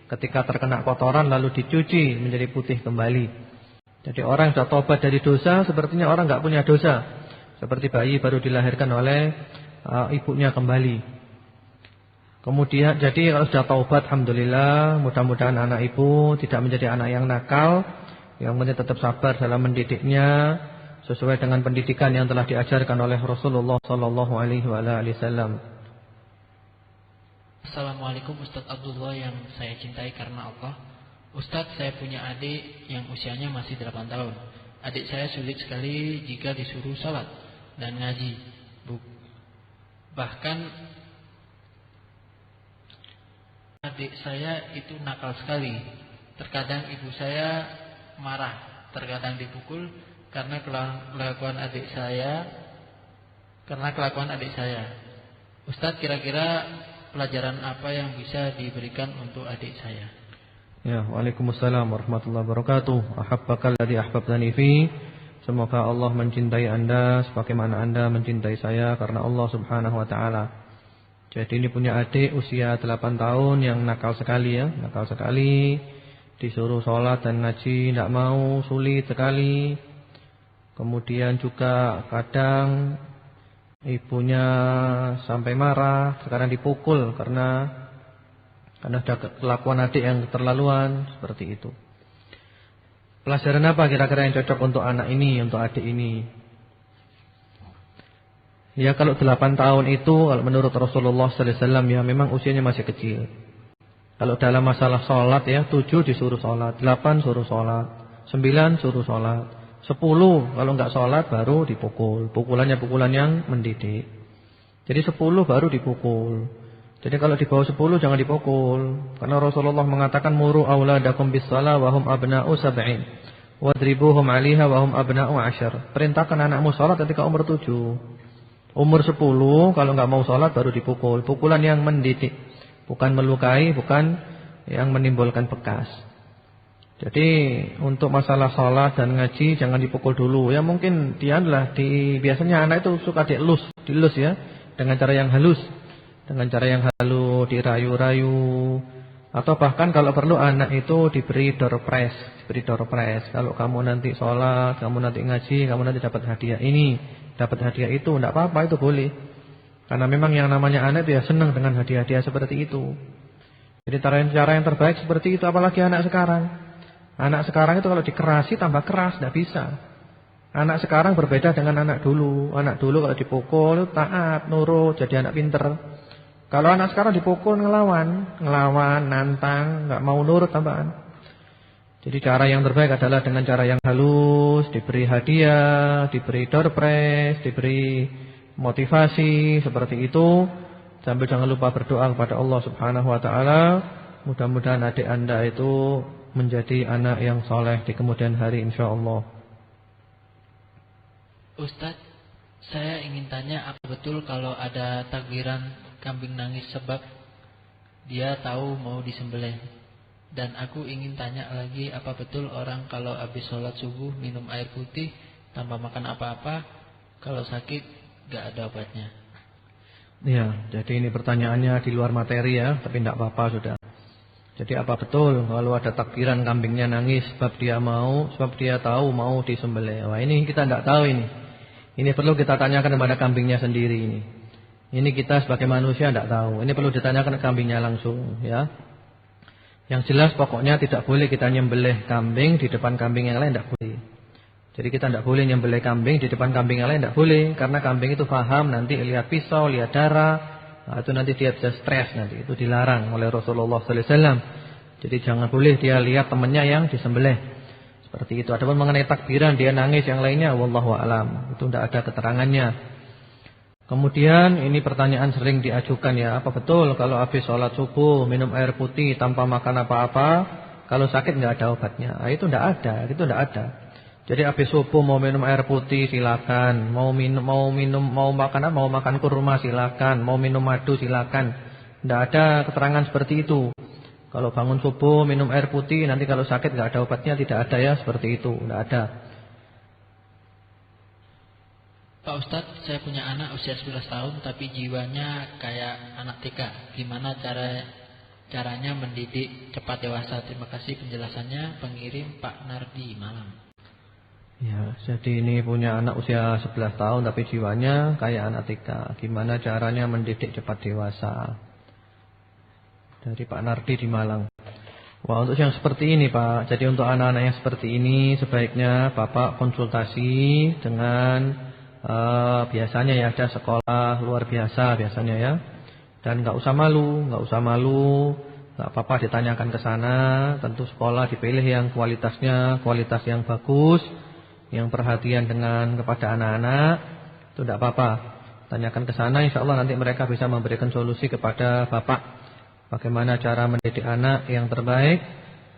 Ketika terkena kotoran lalu dicuci menjadi putih kembali. Jadi orang yang sudah taubat dari dosa sepertinya orang enggak punya dosa. Seperti bayi baru dilahirkan oleh ibunya kembali. Kemudian jadi kalau sudah taubat alhamdulillah, mudah-mudahan anak ibu tidak menjadi anak yang nakal, yang penting tetap sabar dalam mendidiknya sesuai dengan pendidikan yang telah diajarkan oleh Rasulullah sallallahu alaihi wasallam. Assalamualaikum Ustadz Abdullah yang saya cintai karena Allah. Ustadz, saya punya adik yang usianya masih 8 tahun. Adik saya sulit sekali jika disuruh salat dan ngaji. Bahkan adik saya itu nakal sekali. Terkadang ibu saya marah, terkadang dipukul karena kelakuan adik saya. Ustadz, kira-kira pelajaran apa yang bisa diberikan untuk adik saya? Ya, waalaikumsalam warahmatullahi wabarakatuh. Ahabbakalladzi ahbabtani fi. Semoga Allah mencintai Anda sebagaimana Anda mencintai saya karena Allah Subhanahu wa taala. Jadi ini punya adik usia 8 tahun yang nakal sekali ya, nakal sekali. Disuruh sholat dan ngaji tidak mau, sulit sekali. Kemudian juga kadang ibunya sampai marah, sekarang dipukul karena ada kelakuan adik yang keterlaluan seperti itu. Pelajaran apa kira-kira yang cocok untuk anak ini, untuk adik ini? Ya kalau 8 tahun itu kalau menurut Rasulullah sallallahu alaihi wasallam ya memang usianya masih kecil. Kalau dalam masalah sholat ya 7 disuruh sholat, 8 suruh sholat, 9 suruh sholat, 10 kalau enggak sholat baru dipukul. Pukulannya pukulan yang mendidik. Jadi 10 baru dipukul. Jadi kalau di bawah 10 jangan dipukul. Karena Rasulullah mengatakan muru auladakum bis-shalah wa hum abna'u sab'in wadribuhum 'alaiha wa hum abna'u 'ashar. Perintahkan anakmu salat ketika umur 7. Umur 10 kalau enggak mau salat baru dipukul. Pukulan yang mendidik, bukan melukai, bukan yang menimbulkan bekas. Jadi untuk masalah salat dan ngaji jangan dipukul dulu. Ya mungkin biasanya anak itu suka dilus ya dengan cara yang halus. Dengan cara yang halus, dirayu-rayu. Atau bahkan kalau perlu anak itu diberi door prize. Kalau kamu nanti sholat, kamu nanti ngaji, kamu nanti dapat hadiah ini, dapat hadiah itu, tidak apa-apa, itu boleh. Karena memang yang namanya anak itu ya senang dengan hadiah-hadiah seperti itu. Jadi cara yang terbaik seperti itu, apalagi anak sekarang. Anak sekarang itu kalau dikerasi tambah keras, tidak bisa. Anak sekarang berbeda dengan anak dulu. Anak dulu kalau dipukul taat, nurut, jadi anak pinter. Kalau anak sekarang dipukul ngelawan, nantang, enggak mau nurut tambahan. Jadi cara yang terbaik adalah dengan cara yang halus, diberi hadiah, diberi door prize, diberi motivasi seperti itu. Sambil jangan lupa berdoa kepada Allah Subhanahu wa taala, mudah-mudahan adik Anda itu menjadi anak yang saleh di kemudian hari insyaallah. Ustadz, saya ingin tanya, apa betul kalau ada takbiran kambing nangis sebab dia tahu mau disembelih? Dan aku ingin tanya lagi, apa betul orang kalau habis sholat subuh minum air putih tanpa makan apa-apa, kalau sakit gak ada obatnya? Ya, jadi ini pertanyaannya di luar materi ya, tapi tidak apa-apa sudah. Jadi apa betul kalau ada takbiran kambingnya nangis sebab dia tahu mau disembelih? Wah, ini kita tidak tahu ini. Ini perlu kita tanyakan kepada kambingnya sendiri ini. Ini kita sebagai manusia tidak tahu. Ini perlu ditanyakan ke kambingnya langsung, ya. Yang jelas pokoknya tidak boleh kita nyembelih kambing di depan kambing yang lain, tidak boleh. Jadi kita tidak boleh nyembelih kambing di depan kambing yang lain, tidak boleh. Karena kambing itu paham nanti lihat pisau, lihat darah, nah, itu nanti dia bisa stres nanti. Itu dilarang oleh Rasulullah sallallahu alaihi wasallam. Jadi jangan boleh dia lihat temannya yang disembelih. Seperti itu. Adapun mengenai takbiran dia nangis yang lainnya, wallahu a'lam. Itu tidak ada keterangannya. Kemudian ini pertanyaan sering diajukan ya, apa betul kalau habis sholat subuh minum air putih tanpa makan apa-apa, kalau sakit nggak ada obatnya? Nah, itu tidak ada, itu tidak ada. Jadi habis subuh mau minum air putih silakan, mau makan kurma silakan, mau minum madu silakan. Tidak ada keterangan seperti itu. Kalau bangun subuh minum air putih nanti kalau sakit nggak ada obatnya, tidak ada ya seperti itu, tidak ada. Pak Ustadz, saya punya anak usia 11 tahun tapi jiwanya kayak anak TK. Gimana caranya mendidik cepat dewasa? Terima kasih penjelasannya. Pengirim Pak Nardi, Malang. Ya, jadi ini punya anak usia 11 tahun tapi jiwanya kayak anak TK. Gimana caranya mendidik cepat dewasa? Dari Pak Nardi di Malang. Wah, untuk yang seperti ini Pak, jadi untuk anak-anak yang seperti ini sebaiknya Bapak konsultasi dengan biasanya ya ada sekolah luar biasa biasanya ya. Dan nggak usah malu, nggak apa-apa ditanyakan ke sana. Tentu sekolah dipilih yang kualitas yang bagus, yang perhatian kepada anak-anak, itu tidak apa-apa. Tanyakan ke sana, insya Allah nanti mereka bisa memberikan solusi kepada Bapak. Bagaimana cara mendidik anak yang terbaik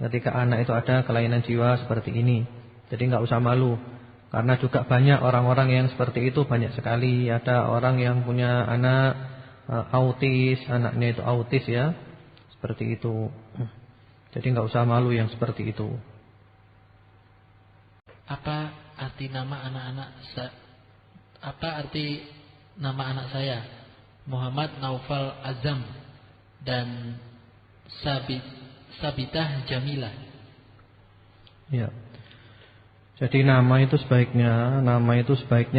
ketika anak itu ada kelainan jiwa seperti ini. Jadi nggak usah malu. Karena juga banyak orang-orang yang seperti itu, banyak sekali. Ada orang yang punya anak autis, anaknya itu autis ya. Seperti itu. Jadi nggak usah malu yang seperti itu. Apa arti nama anak saya? Muhammad Naufal Azam dan Sabitah Jamilah. Ya. Jadi nama itu sebaiknya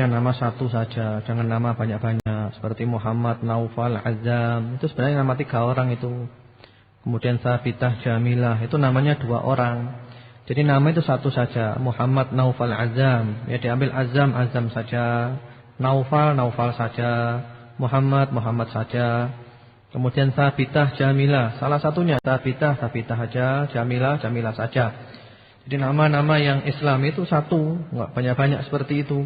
nama satu saja, jangan nama banyak-banyak. Seperti Muhammad Naufal Azam, itu sebenarnya nama 3 orang itu. Kemudian Sabitah Jamilah, itu namanya 2 orang. Jadi nama itu satu saja, Muhammad Naufal Azam. Ya diambil Azam saja, Naufal saja, Muhammad saja. Kemudian Sabitah Jamilah, salah satunya Sabitah saja, Jamilah saja. Jadi nama-nama yang Islam itu satu, enggak banyak-banyak seperti itu.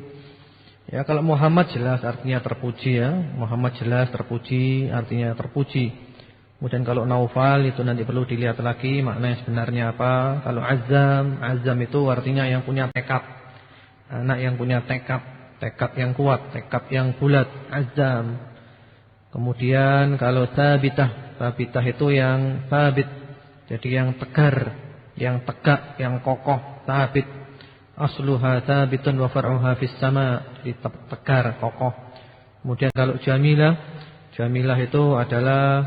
Ya kalau Muhammad jelas artinya terpuji ya, Muhammad jelas terpuji artinya terpuji. Kemudian kalau Naufal itu nanti perlu dilihat lagi makna yang sebenarnya apa. Kalau Azam itu artinya yang punya tekad. Anak yang punya tekad yang kuat, tekad yang bulat, Azam. Kemudian kalau Sabitah itu yang sabit, jadi yang tegar, yang tegak, yang kokoh, sabit. Asluha sabitun wa far'uha fis sama, jadi tegar, kokoh. Kemudian kalau Jamilah itu adalah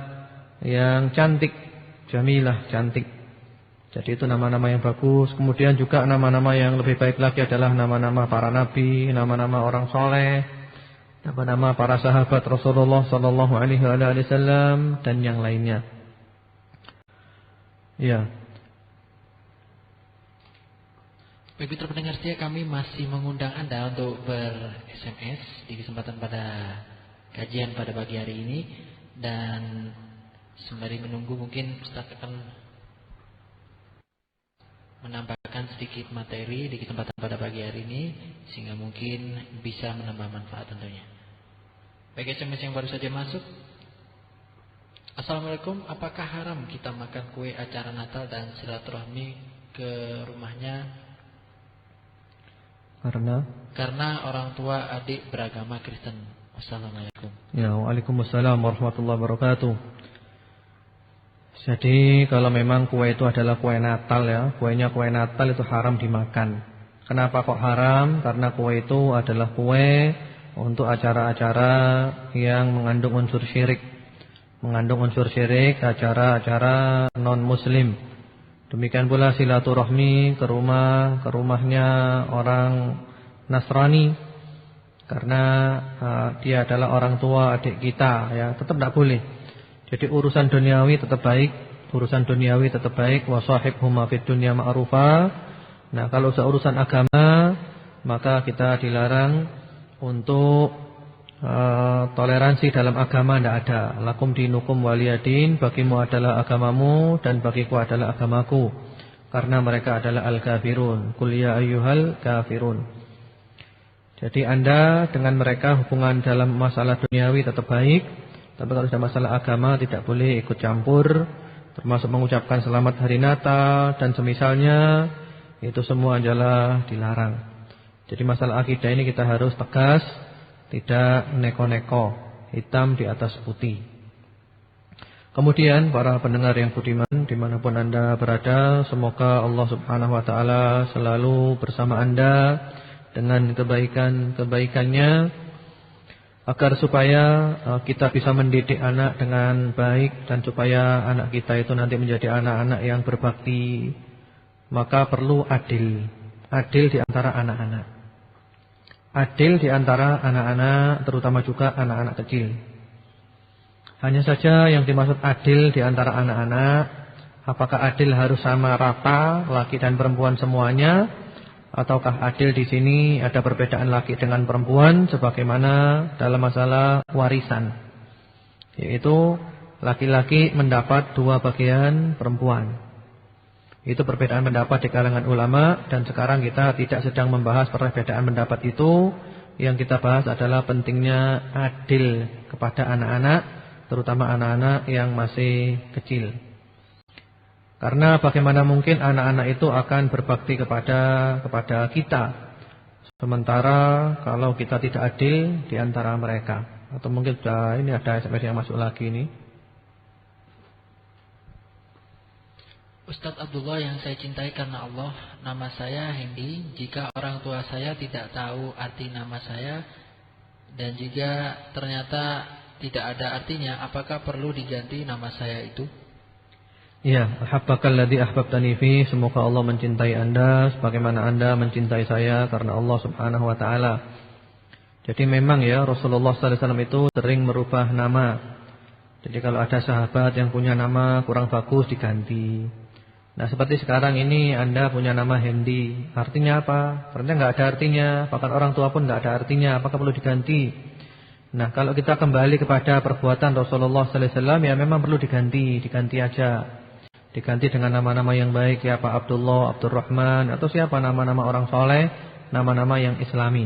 yang cantik, Jamilah cantik. Jadi itu nama-nama yang bagus. Kemudian juga nama-nama yang lebih baik lagi adalah nama-nama para nabi, nama-nama orang soleh, nama-nama para sahabat Rasulullah sallallahu alaihi wasallam dan yang lainnya. Ya. Baik, pendengar setia, kami masih mengundang Anda untuk ber-SMS di kesempatan pada kajian pada pagi hari ini. Dan sembari menunggu mungkin Ustaz akan menambahkan sedikit materi di kesempatan pada pagi hari ini, sehingga mungkin bisa menambah manfaat tentunya. Baik, SMS yang baru saja masuk. Assalamualaikum, apakah haram kita makan kue acara Natal dan silaturahmi ke rumahnya karena orang tua adik beragama Kristen? Assalamualaikum. Ya, waalaikumsalam warahmatullahi wabarakatuh. Jadi kalau memang kue itu adalah kue Natal ya, kuenya kue Natal itu haram dimakan. Kenapa kok haram? Karena kue itu adalah kue untuk acara-acara yang mengandung unsur syirik. Acara-acara non-muslim. Demikian pula silaturahmi ke rumahnya orang Nasrani. karena dia adalah orang tua adik kita, ya, tetap tidak boleh. Jadi urusan duniawi tetap baik, wa sahibhuma fid dunya ma'rufa. Nah, kalau urusan agama, maka kita dilarang untuk toleransi dalam agama, tidak ada. Lakum dinukum waliyadin, bagimu adalah agamamu dan bagiku adalah agamaku. Karena mereka adalah al-kafirun. Qul ya ayyuhal kafirun. Jadi Anda dengan mereka hubungan dalam masalah duniawi tetap baik, tapi kalau sudah masalah agama tidak boleh ikut campur, termasuk mengucapkan selamat hari Natal dan semisalnya, itu semua adalah dilarang. Jadi masalah akidah ini kita harus tegas, tidak neko-neko, hitam di atas putih. Kemudian para pendengar yang budiman dimanapun Anda berada, semoga Allah subhanahu wa ta'ala selalu bersama Anda dengan kebaikan-kebaikannya, agar supaya kita bisa mendidik anak dengan baik dan supaya anak kita itu nanti menjadi anak-anak yang berbakti. Maka perlu adil di antara anak-anak. Adil di antara anak-anak, terutama juga anak-anak kecil. Hanya saja yang dimaksud adil di antara anak-anak, apakah adil harus sama rata laki dan perempuan semuanya, ataukah adil di sini ada perbedaan laki dengan perempuan sebagaimana dalam masalah warisan, yaitu laki-laki mendapat 2 bagian perempuan. Itu perbedaan pendapat di kalangan ulama, dan sekarang kita tidak sedang membahas perbedaan pendapat itu. Yang kita bahas adalah pentingnya adil kepada anak-anak, terutama anak-anak yang masih kecil. Karena bagaimana mungkin anak-anak itu akan berbakti kepada kita, sementara kalau kita tidak adil di antara mereka. Atau mungkin ini ada SMS yang masuk lagi ini. Ustadz Abdullah yang saya cintai karena Allah, nama saya Hendy. Jika orang tua saya tidak tahu arti nama saya dan jika ternyata tidak ada artinya, apakah perlu diganti nama saya itu? Ya, ahabbakalladzi ahbabtani fi, semoga Allah mencintai Anda sebagaimana Anda mencintai saya karena Allah Subhanahu wa taala. Jadi memang ya, Rasulullah sallallahu alaihi wasallam itu sering merubah nama. Jadi kalau ada sahabat yang punya nama kurang bagus diganti. Nah, seperti sekarang ini Anda punya nama Hendy, artinya apa? Ternyata enggak ada artinya, bahkan orang tua pun enggak ada artinya, apakah perlu diganti? Nah, kalau kita kembali kepada perbuatan Rasulullah sallallahu alaihi wasallam, ya memang perlu diganti aja. Diganti dengan nama-nama yang baik, ya Pak Abdullah, Abdurrahman, atau siapa nama-nama orang soleh, nama-nama yang islami.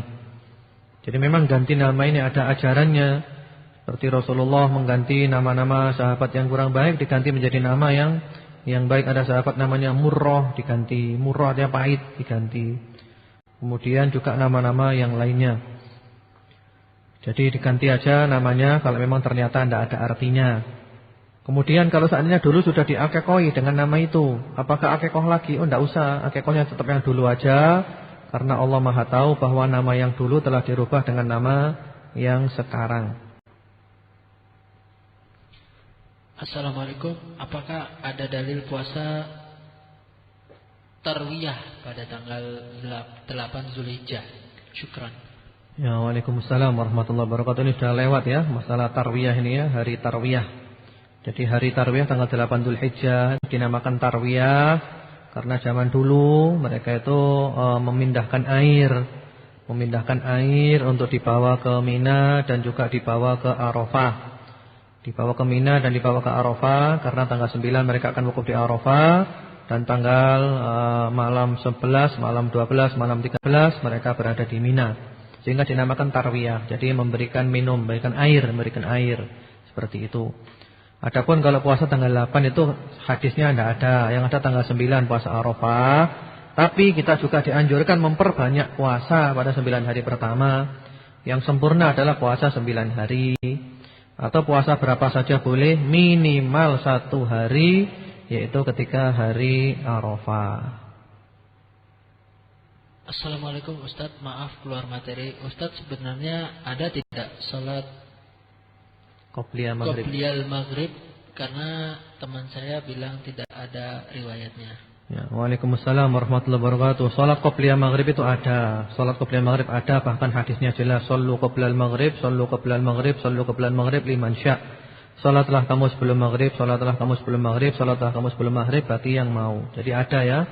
Jadi memang ganti nama ini ada ajarannya. Seperti Rasulullah mengganti nama-nama sahabat yang kurang baik, diganti menjadi nama yang baik. Ada sahabat namanya Murrah, diganti Murrah, dia pahit, diganti. Kemudian juga nama-nama yang lainnya. Jadi diganti aja namanya kalau memang ternyata tidak ada artinya. Kemudian kalau seandainya dulu sudah diakekoi dengan nama itu, apakah akekoh lagi? Oh, tidak usah, akekohnya tetap yang dulu aja. Karena Allah Maha tahu bahwa nama yang dulu telah dirubah dengan nama yang sekarang. Assalamualaikum, apakah ada dalil puasa tarwiyah pada tanggal 8 Zulhijjah? Syukran. Ya, waalaikumsalam warahmatullahi wabarakatuh. Ini sudah lewat ya, masalah tarwiyah ini ya, hari tarwiyah. Jadi hari tarwiyah tanggal 8 Zulhijjah dinamakan tarwiyah karena zaman dulu mereka itu memindahkan air untuk dibawa ke Mina dan juga dibawa ke Arafah. Dibawa ke Mina dan dibawa ke Arafah karena tanggal 9 mereka akan wukuf di Arafah, dan tanggal malam 11, malam 12, malam 13 mereka berada di Mina. Sehingga dinamakan tarwiyah. Jadi memberikan minum, memberikan air seperti itu. Adapun kalau puasa tanggal 8 itu hadisnya tidak ada. Yang ada tanggal 9 puasa Arafah. Tapi kita juga dianjurkan memperbanyak puasa pada 9 hari pertama. Yang sempurna adalah puasa 9 hari. Atau puasa berapa saja boleh, minimal 1 hari, yaitu ketika hari Arafah. Assalamualaikum Ustadz, maaf keluar materi. Ustadz, sebenarnya ada tidak salat Qobliyal Maghrib? Karena teman saya bilang tidak ada riwayatnya. Ya, Waalaikumsalam warahmatullahi wabarakatuh. Salat qobliyah maghrib itu ada. Salat qobliyah maghrib ada, bahkan hadisnya jelas. Shallu qoblal maghrib, shallu qoblal maghrib, shallu qoblal maghrib liman sya'. Salatlah kamu sebelum maghrib, salatlah kamu sebelum maghrib, salatlah kamu sebelum maghrib bagi yang mau. Jadi ada ya.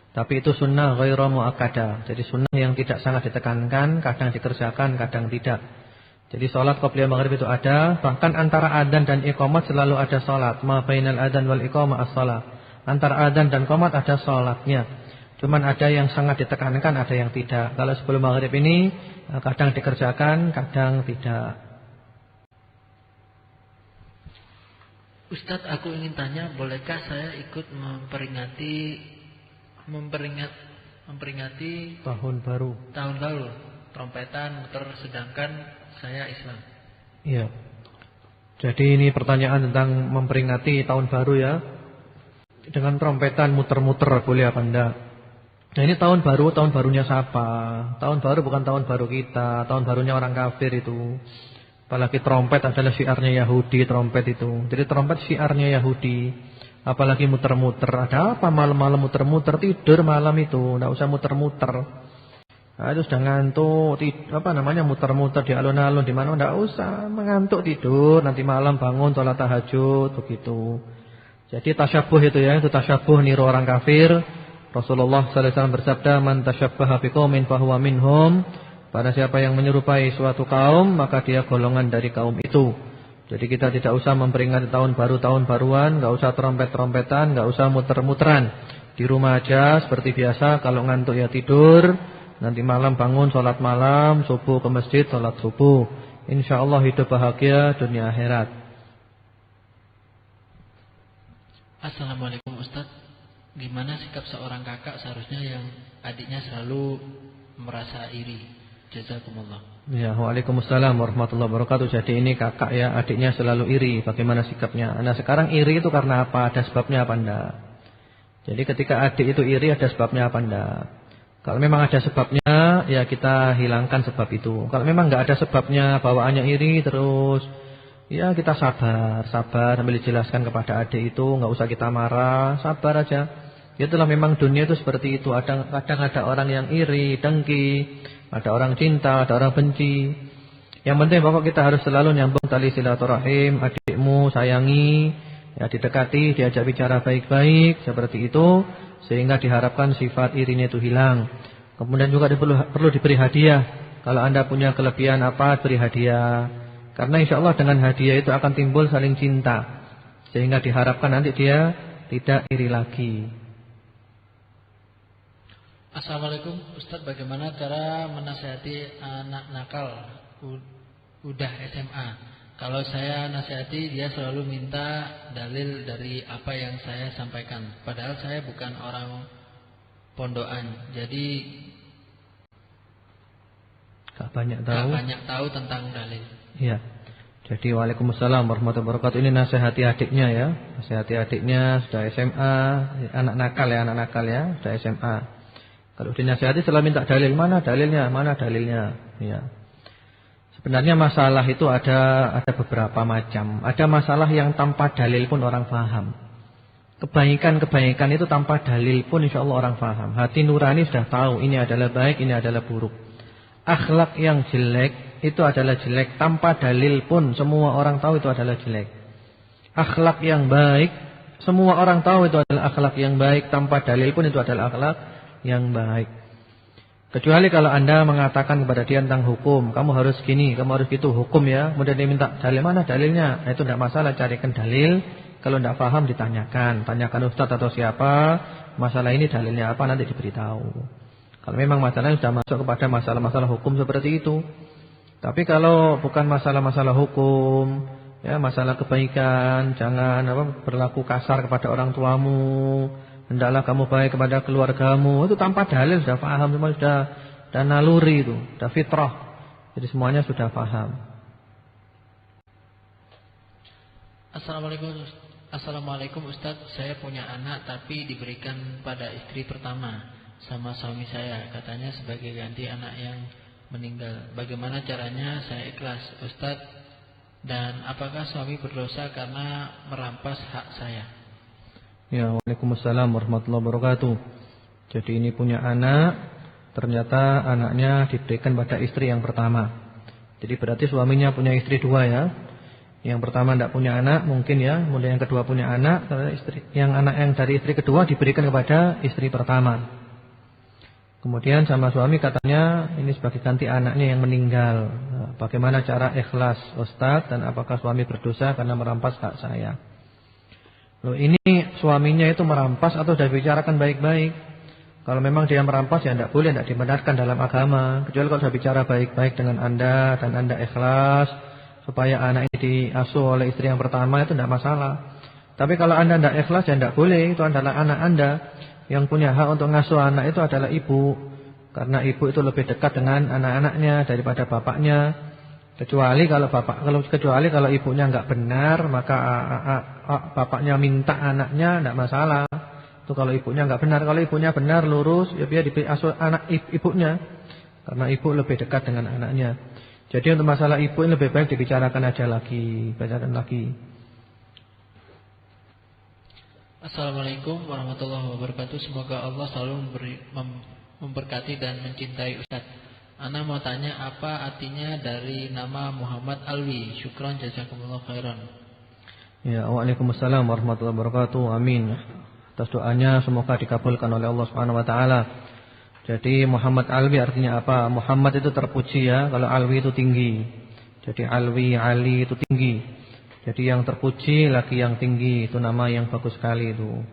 Tapi itu sunnah ghairu muakkadah. Jadi sunnah yang tidak sangat ditekankan, kadang dikerjakan, kadang tidak. Jadi salat qobliyah maghrib itu ada, bahkan antara adzan dan iqamah selalu ada salat. Ma bainal adzan wal iqamah as-shalah. Antara adzan dan qomat ada salatnya. Cuman ada yang sangat ditekankan, ada yang tidak. Kalau sebelum maghrib ini kadang dikerjakan, kadang tidak. Ustadz, aku ingin tanya, bolehkah saya ikut memperingati Tahun baru. Trompetan muter sedangkan saya Islam. Iya. Jadi ini pertanyaan tentang memperingati tahun baru ya. Dengan trompetan muter-muter boleh apa enggak? Nah ini tahun baru, tahun barunya siapa? Tahun baru bukan tahun baru kita, tahun barunya orang kafir itu. Apalagi trompet adalah syiarnya Yahudi, trompet itu. Jadi trompet syiarnya Yahudi. Apalagi muter-muter. Ada apa malam-malam muter-muter? Tidur malam itu, enggak usah muter-muter. Nah, itu sudah ngantuk, muter-muter di alun-alun di mana enggak usah, mengantuk tidur, nanti malam bangun sholat tahajud begitu. Jadi tasyabuh itu ya, itu tasyabuh niru orang kafir. Rasulullah sallallahu alaihi wasallam bersabda, "Man tasyabbaha biqaumin fahuwa minhum." Pada siapa yang menyerupai suatu kaum, maka dia golongan dari kaum itu. Jadi kita tidak usah memperingati tahun baru, tahun baruan, enggak usah trompet-trompetan, enggak usah muter-muteran. Di rumah aja seperti biasa, kalau ngantuk ya tidur, nanti malam bangun salat malam, subuh ke masjid salat subuh. Insyaallah hidup bahagia dunia akhirat. Assalamualaikum Ustadz, gimana sikap seorang kakak seharusnya yang adiknya selalu merasa iri? Jazakumullah. Ya, Waalaikumsalam warahmatullahi wabarakatuh. Jadi ini kakak ya, adiknya selalu iri. Bagaimana sikapnya? Nah sekarang iri itu karena apa? Ada sebabnya apa enggak? Jadi ketika adik itu iri ada sebabnya apa enggak? Kalau memang ada sebabnya, ya kita hilangkan sebab itu. Kalau memang enggak ada sebabnya, bawaannya iri terus, ya kita sabar sambil dijelaskan kepada adik itu, enggak usah kita marah, sabar aja. Itulah memang dunia itu seperti itu. Kadang ada orang yang iri, dengki, ada orang cinta, ada orang benci. Yang penting pokok kita harus selalu nyambung tali silaturahim, adikmu sayangi, ya didekati, diajak bicara baik-baik seperti itu, sehingga diharapkan sifat irinya itu hilang. Kemudian juga perlu diberi hadiah. Kalau Anda punya kelebihan apa, beri hadiah. Karena insya Allah dengan hadiah itu akan timbul saling cinta, sehingga diharapkan nanti dia tidak iri lagi. Assalamualaikum Ustadz, bagaimana cara menasihati anak nakal udah SMA? Kalau saya nasihati, dia selalu minta dalil dari apa yang saya sampaikan. Padahal saya bukan orang pondokan, jadi gak banyak tahu tentang dalil. Iya. Jadi waalaikumsalam warahmatullahi wabarakatuh. Ini nasihati adiknya ya. Nasihati adiknya sudah SMA, anak nakal ya, sudah SMA. Kalau dinasihati selalu minta dalil, mana dalilnya? Ya. Sebenarnya masalah itu ada beberapa macam. Ada masalah yang tanpa dalil pun orang paham. Kebaikan itu tanpa dalil pun insya Allah orang paham. Hati nurani sudah tahu ini adalah baik, ini adalah buruk. Akhlak yang jelek itu adalah jelek tanpa dalil pun semua orang tahu itu adalah jelek. Akhlak yang baik semua orang tahu itu adalah akhlak yang baik, tanpa dalil pun itu adalah akhlak yang baik. Kecuali kalau Anda mengatakan kepada dia tentang hukum, kamu harus gini, kamu harus gitu, hukum ya. Kemudian dia minta dalil, mana dalilnya? Nah, itu tidak masalah, carikan dalil. Kalau tidak paham tanyakan ustaz atau siapa, masalah ini dalilnya apa, nanti diberitahu. Kalau memang masalahnya sudah masuk kepada masalah-masalah hukum seperti itu. Tapi kalau bukan masalah-masalah hukum, ya masalah kebaikan, jangan berlaku kasar kepada orang tuamu, hendaklah kamu baik kepada keluargamu, itu tanpa dalil sudah paham, semua sudah naluri itu, sudah fitrah. Jadi semuanya sudah paham. Assalamualaikum Ustaz, saya punya anak tapi diberikan pada istri pertama sama suami saya, katanya sebagai ganti anak yang meninggal. Bagaimana caranya saya ikhlas Ustaz? Dan apakah suami berdosa karena merampas hak saya? Ya, waalaikumsalam warahmatullahi wabarakatuh. Jadi ini punya anak, ternyata anaknya diberikan pada istri yang pertama. Jadi berarti suaminya punya istri dua ya. Yang pertama tidak punya anak mungkin ya, kemudian yang kedua punya anak, anak yang dari istri kedua diberikan kepada istri pertama. Kemudian sama suami katanya ini sebagai ganti anaknya yang meninggal. Nah, bagaimana cara ikhlas Ustaz, dan apakah suami berdosa karena merampas hak saya? Loh, ini suaminya itu merampas atau sudah bicarakan baik-baik? Kalau memang dia merampas ya tidak boleh, tidak dibenarkan dalam agama. Kecuali kalau sudah bicara baik-baik dengan Anda dan Anda ikhlas supaya anak ini diasuh oleh istri yang pertama, itu tidak masalah. Tapi kalau Anda tidak ikhlas ya tidak boleh. Itu adalah anak Anda. Yang punya hak untuk mengasuh anak itu adalah ibu. Karena ibu itu lebih dekat dengan anak-anaknya daripada bapaknya. Kecuali kalau ibunya enggak benar, maka bapaknya minta anaknya, tidak masalah. Itu kalau ibunya enggak benar. Kalau ibunya benar, lurus, ya biar diasuh anak ibunya. Karena ibu lebih dekat dengan anaknya. Jadi untuk masalah ibu ini lebih baik dibicarakan aja lagi, bicarakan lagi. Assalamualaikum warahmatullahi wabarakatuh. Semoga Allah selalu memberkati dan mencintai Ustaz. Ana mau tanya apa artinya dari nama Muhammad Alwi? Syukran jazakumullah khairan. Ya, waalaikumsalam warahmatullahi wabarakatuh. Amin. Atas doanya semoga dikabulkan oleh Allah Subhanahu wa taala. Jadi Muhammad Alwi artinya apa? Muhammad itu terpuji ya, kalau Alwi itu tinggi. Jadi Alwi, Ali itu tinggi. Jadi yang terpuji lagi yang tinggi, itu nama yang bagus sekali itu.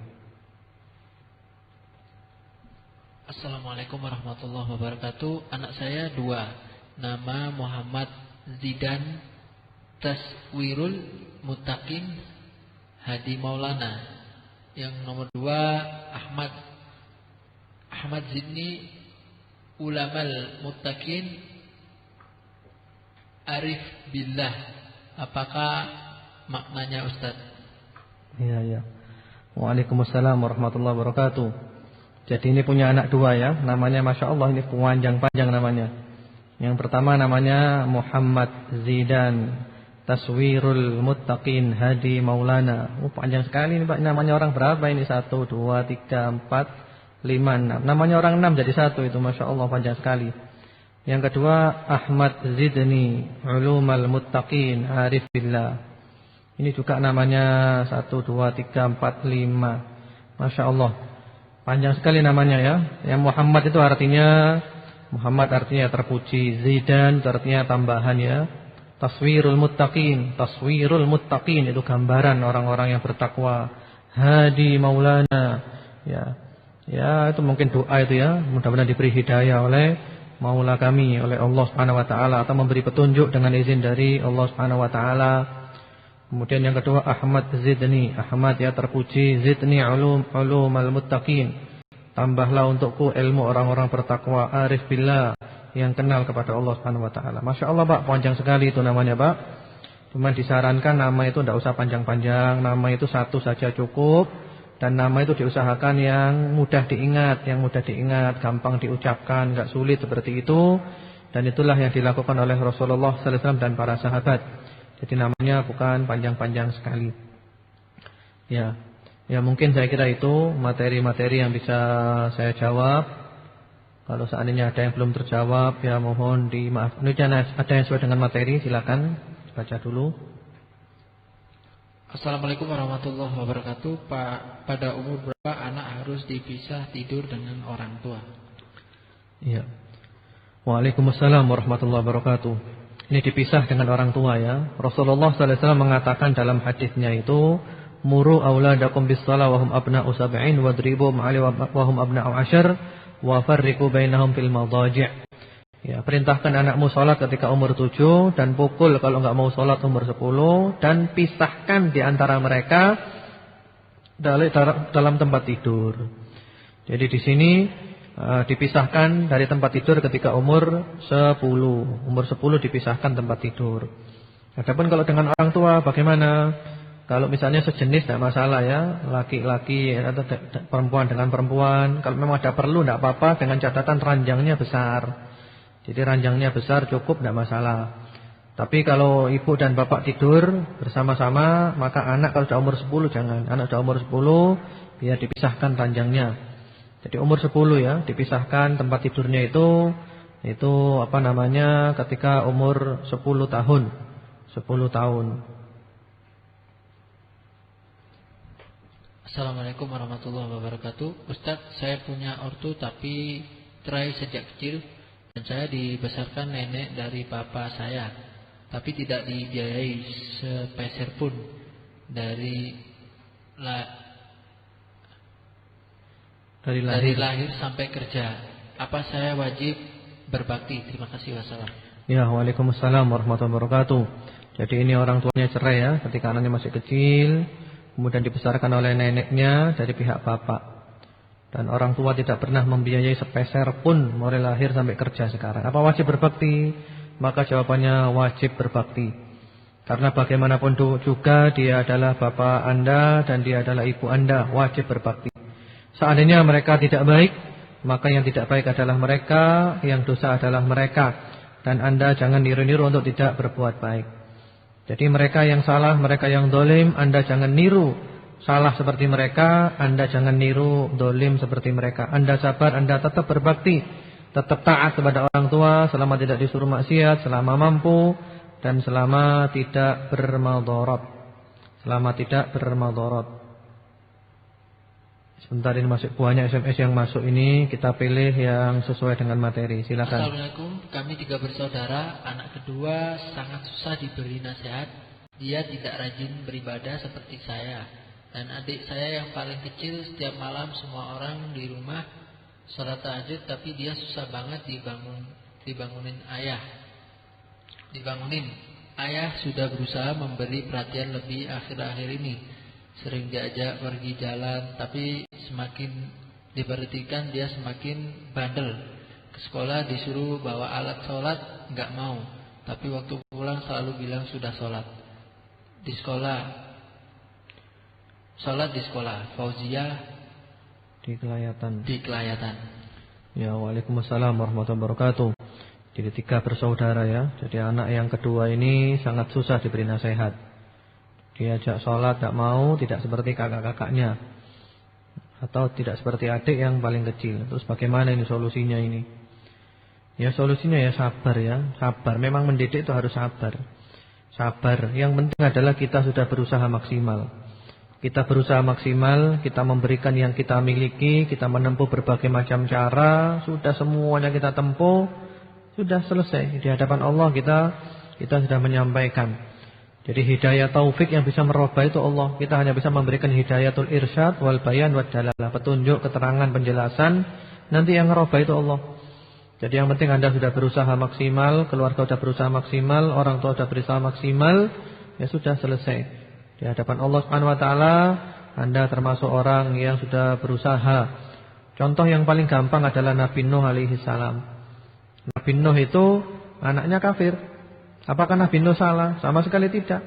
Assalamualaikum warahmatullahi wabarakatuh. Anak saya 2. Nama Muhammad Zidan Taswirul Muttaqin Hadi Maulana. Yang nomor 2 Ahmad Zidni Ulamal Muttaqin Arif Billah. Apakah maknanya Ustaz? Iya. Waalaikumsalam warahmatullahi wabarakatuh. Jadi ini punya anak 2 ya. Namanya Masya Allah, ini panjang namanya. Yang pertama namanya Muhammad Zidan Taswirul Muttaqin Hadi Maulana. Panjang sekali ini Pak. Namanya orang berapa ini? 1, 2, 3, 4 5, 6. Namanya orang 6 jadi 1 itu, Masya Allah panjang sekali. Yang kedua Ahmad Zidni Ulumal Muttaqin Arif Billah. Ini juga namanya 1, 2, 3, 4, 5. Masya Allah panjang sekali namanya ya. Yang Muhammad itu artinya terpuji. Zidan itu artinya tambahan ya. Taswirul Muttaqin itu gambaran orang-orang yang bertakwa. Hadi Maulana ya itu mungkin doa itu ya, mudah-mudahan diberi hidayah oleh Maula kami, oleh Allah Subhanahu wa taala, atau memberi petunjuk dengan izin dari Allah Subhanahu wa taala. Kemudian yang kedua Ahmad Zidni, Ahmad ya terpuji, Zidni ulumal muttaqin, tambahlah untukku ilmu orang-orang bertakwa, arif billah, yang kenal kepada Allah Subhanahu wa taala. Masya Allah Pak, panjang sekali itu namanya Pak. Cuma disarankan nama itu tidak usah panjang-panjang, nama itu 1 saja cukup. Dan nama itu diusahakan yang mudah diingat, gampang diucapkan, enggak sulit seperti itu. Dan itulah yang dilakukan oleh Rasulullah sallallahu alaihi wasallam dan para sahabat. Jadi namanya bukan panjang-panjang sekali. Ya mungkin saya kira itu materi-materi yang bisa saya jawab. Kalau seandainya ada yang belum terjawab ya mohon dimaaf. Ini ada yang sesuai dengan materi, silakan baca dulu. Assalamualaikum warahmatullahi wabarakatuh. Pak, pada umur berapa anak harus dipisah tidur dengan orang tua? Iya. Waalaikumsalam warahmatullahi wabarakatuh. Ini dipisah dengan orang tua ya. Rasulullah sallallahu alaihi wasallam mengatakan dalam hadisnya itu, muru auladakum bis-shalah wa hum abna'u sab'in wadribuhum 'alaiha wa hum abna'u 'ashar wa farriqu bainahum fil madaji'. Ya, perintahkan anakmu sholat ketika umur 7 dan pukul kalau enggak mau sholat umur 10 dan pisahkan di antara mereka dalam tempat tidur. Jadi di sini dipisahkan dari tempat tidur ketika umur 10. Umur 10 dipisahkan tempat tidur. Adapun kalau dengan orang tua bagaimana? Kalau misalnya sejenis tidak masalah ya, laki-laki atau perempuan dengan perempuan. Kalau memang ada perlu tidak apa-apa, dengan catatan ranjangnya besar. Jadi ranjangnya besar cukup, tidak masalah. Tapi kalau ibu dan bapak tidur bersama-sama, maka anak kalau sudah umur 10 jangan. Anak sudah umur 10 biar dipisahkan ranjangnya. Jadi umur 10 ya, dipisahkan tempat tidurnya itu ketika umur 10 tahun. 10 tahun. Assalamualaikum warahmatullahi wabarakatuh. Ustaz, saya punya ortu tapi cerai sejak kecil dan saya dibesarkan nenek dari papa saya, tapi tidak dibiayai sepeser pun dari lahir sampai kerja. Apa saya wajib berbakti? Terima kasih, wassalam. Ya, waalaikumsalam warahmatullahi wabarakatuh. Jadi ini orang tuanya cerai ya, ketika anaknya masih kecil, kemudian dibesarkan oleh neneknya dari pihak bapak. Dan orang tua tidak pernah membiayai sepeser pun mulai lahir sampai kerja sekarang. Apa wajib berbakti? Maka jawabannya wajib berbakti. Karena bagaimanapun juga dia adalah bapak Anda dan dia adalah ibu Anda, wajib berbakti. Seandainya mereka tidak baik, maka yang tidak baik adalah mereka, yang dosa adalah mereka. Dan Anda jangan niru-niru untuk tidak berbuat baik. Jadi mereka yang salah, mereka yang dolim, Anda jangan niru salah seperti mereka, Anda jangan niru dolim seperti mereka. Anda sabar, Anda tetap berbakti, tetap taat kepada orang tua selama tidak disuruh maksiat, selama mampu, dan selama tidak bermadharat. Sebentar, ini masih banyak SMS yang masuk ini, kita pilih yang sesuai dengan materi. Silakan. Assalamualaikum, kami 3 bersaudara. Anak kedua sangat susah diberi nasihat. Dia tidak rajin beribadah seperti saya. Dan adik saya yang paling kecil, setiap malam semua orang di rumah sholat tahajud, tapi dia susah banget dibangunin ayah. Ayah sudah berusaha memberi perhatian lebih akhir-akhir ini. Sering diajak pergi jalan, tapi semakin diberhentikan dia semakin bandel. Ke sekolah disuruh bawa alat sholat, nggak mau. Tapi waktu pulang selalu bilang sudah sholat. Sholat di sekolah. Fauzia di Kelayatan. Ya, waalaikumsalam warahmatullahi wabarakatuh. Jadi 3 bersaudara ya. Jadi anak yang kedua ini sangat susah diberi nasihat. Diajak sholat tak mau, tidak seperti kakak-kakaknya, atau tidak seperti adik yang paling kecil. Terus bagaimana ini solusinya ini? Ya solusinya ya sabar ya. Sabar, memang mendidik itu harus sabar. Yang penting adalah kita sudah berusaha maksimal. Kita memberikan yang kita miliki, kita menempuh berbagai macam cara, sudah semuanya kita tempuh, sudah selesai. Di hadapan Allah kita sudah menyampaikan. Jadi hidayah taufik yang bisa merubah itu Allah. Kita hanya bisa memberikan hidayatul irsyad wal bayan wad dalalah, petunjuk, keterangan, penjelasan. Nanti yang merubah itu Allah. Jadi yang penting Anda sudah berusaha maksimal, keluarga sudah berusaha maksimal, orang tua sudah berusaha maksimal, ya sudah selesai. Di hadapan Allah Subhanahu wa taala Anda termasuk orang yang sudah berusaha. Contoh yang paling gampang adalah Nabi Nuh alaihi salam. Nabi Nuh itu anaknya kafir. Apakah Nabi Nuh salah? Sama sekali tidak.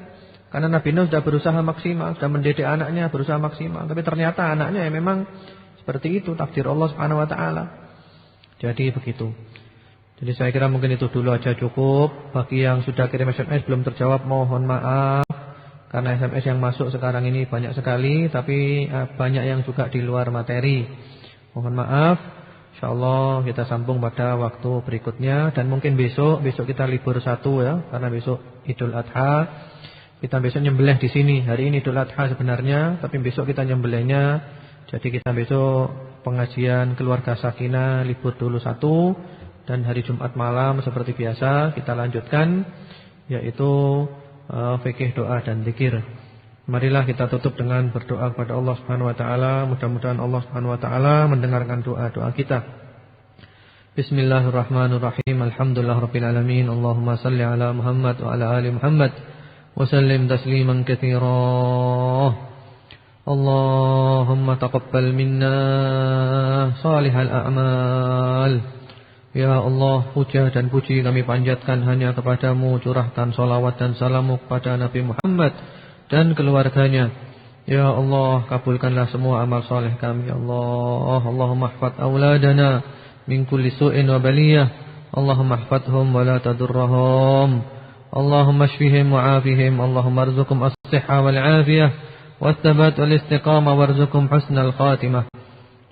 Karena Nabi Nuh sudah berusaha maksimal, sudah mendidik anaknya berusaha maksimal. Tapi ternyata anaknya ya memang seperti itu takdir Allah Subhanahu wa taala. Jadi begitu. Jadi saya kira mungkin itu dulu aja cukup. Bagi yang sudah kirim SMS belum terjawab mohon maaf. Karena SMS yang masuk sekarang ini banyak sekali, tapi banyak yang juga di luar materi. Mohon maaf. InsyaAllah kita sambung pada waktu berikutnya. Dan mungkin besok kita libur 1 ya, karena besok Idul Adha. Kita besok nyembelih di sini. Hari ini Idul Adha sebenarnya, tapi besok kita nyembelihnya. Jadi kita besok pengajian keluarga Sakinah libur dulu 1. Dan hari Jumat malam seperti biasa kita lanjutkan, yaitu fikih, doa dan zikir. Marilah kita tutup dengan berdoa kepada Allah Subhanahu wa taala. Mudah-mudahan Allah Subhanahu wa taala mendengarkan doa-doa kita. Bismillahirrahmanirrahim. Alhamdulillahirabbil alamin. Allahumma shalli ala Muhammad wa ala ali Muhammad wa sallim tasliman katsira. Allahumma taqabbal minna salihal a'mal. Ya Allah, puja dan puji kami panjatkan hanya kepadamu. Curahkan salawat dan salammu kepada Nabi Muhammad dan keluarganya. Ya Allah, kabulkanlah semua amal saleh kami. Ya Allah, Allahumma ihfaz auladana min kulli su'in wa baliyah. Allahumma ihfazhum wa la tadurrahum. Allahumma shfihim wa afihim. Allahumma arzuqhum as-sihha wal afiyah. والثبات والاستقامة وارزقهم حسن الخاتمة.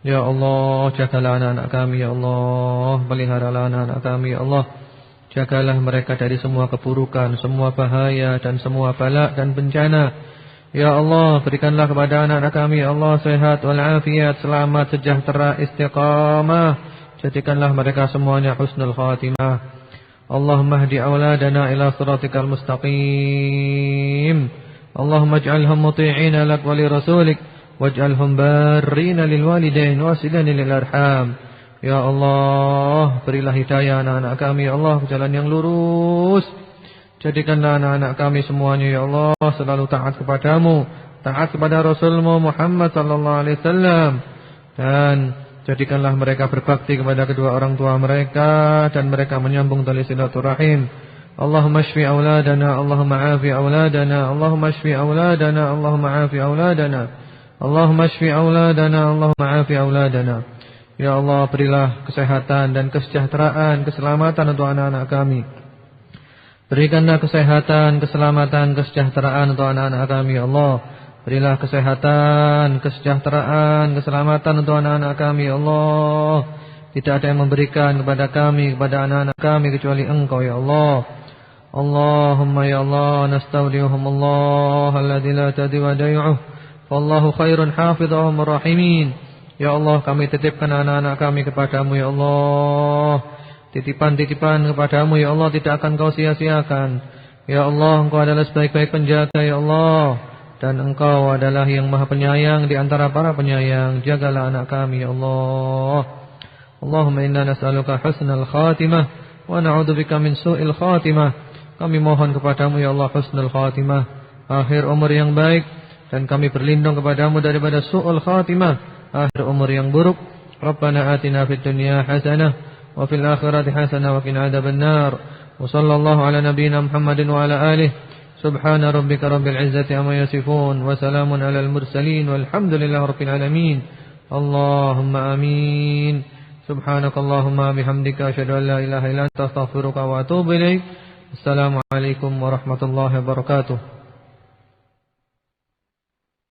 Ya Allah, jagalah anak-anak kami, ya Allah. Peliharalah anak-anak kami, ya Allah. Jagalah mereka dari semua keburukan, semua bahaya dan semua bala dan bencana. Ya Allah, berikanlah kepada anak-anak kami, ya Allah, sehat walafiat, selamat, sejahtera, istiqamah. Jadikanlah mereka semuanya husnul khatimah. Allahumma hdi auladana ila siratikal mustaqim. Allahumma ij'alhum muti'ina lak wa li rasulik. Waj'alhum barrina lil walidain wasilina lil arham. Ya Allah, berilah hidayah anak-anak kami, ya Allah, ke jalan yang lurus. Jadikanlah anak-anak kami semuanya, ya Allah, selalu taat kepadamu, taat kepada Rasulmu Muhammad sallallahu alaihi wasallam. Dan jadikanlah mereka berbakti kepada kedua orang tua mereka, dan mereka menyambung tali silaturahim. Allahumma shfi auladana, Allahumma afi auladana, Allahumma shfi auladana, Allahumma afi auladana. Allahumma shfi auladana, Allahumma afi auladana. Ya Allah, berilah kesehatan dan kesejahteraan, keselamatan untuk anak-anak kami. Berikanlah kesehatan, keselamatan, kesejahteraan untuk anak-anak kami, ya Allah. Berilah kesehatan, kesejahteraan, keselamatan untuk anak-anak kami, ya Allah. Tidak ada yang memberikan kepada kami, kepada anak-anak kami kecuali Engkau, ya Allah. Allahumma ya Allah, nastaudiuhum Allah alladzi la tadiwa day'uh. Wallahu khairun hafidhahum rahimin. Ya Allah, kami titipkan anak-anak kami kepadamu, ya Allah. Titipan-titipan kepadamu, ya Allah, tidak akan kau sia-siakan. Ya Allah, Engkau adalah sebaik-baik penjaga, ya Allah. Dan Engkau adalah yang maha penyayang di antara para penyayang. Jagalah anak kami, ya Allah. Allahumma inna nas'aluka husnal khatimah wa na'udzubika min su'il khatimah. Kami mohon kepadamu, ya Allah, husnul khatimah, akhir umur yang baik. Dan kami berlindung kepadamu daripada su'ul khatimah, akhir umur yang buruk. Rabbana atina fid dunya hasanah wa fil akhirati hasanah wa qina adzabannar. Wa sallallahu ala nabiyyina Muhammadin wa ala alihi. Subhana rabbika rabbil izzati amma yasifun wa salamun alal mursalin walhamdulillahi rabbil alamin. Allahumma amin. Subhanakallahumma bihamdika asyhadu an la ilaha illa anta astaghfiruka wa atubu ilaik. Assalamu alaikum warahmatullahi wabarakatuh.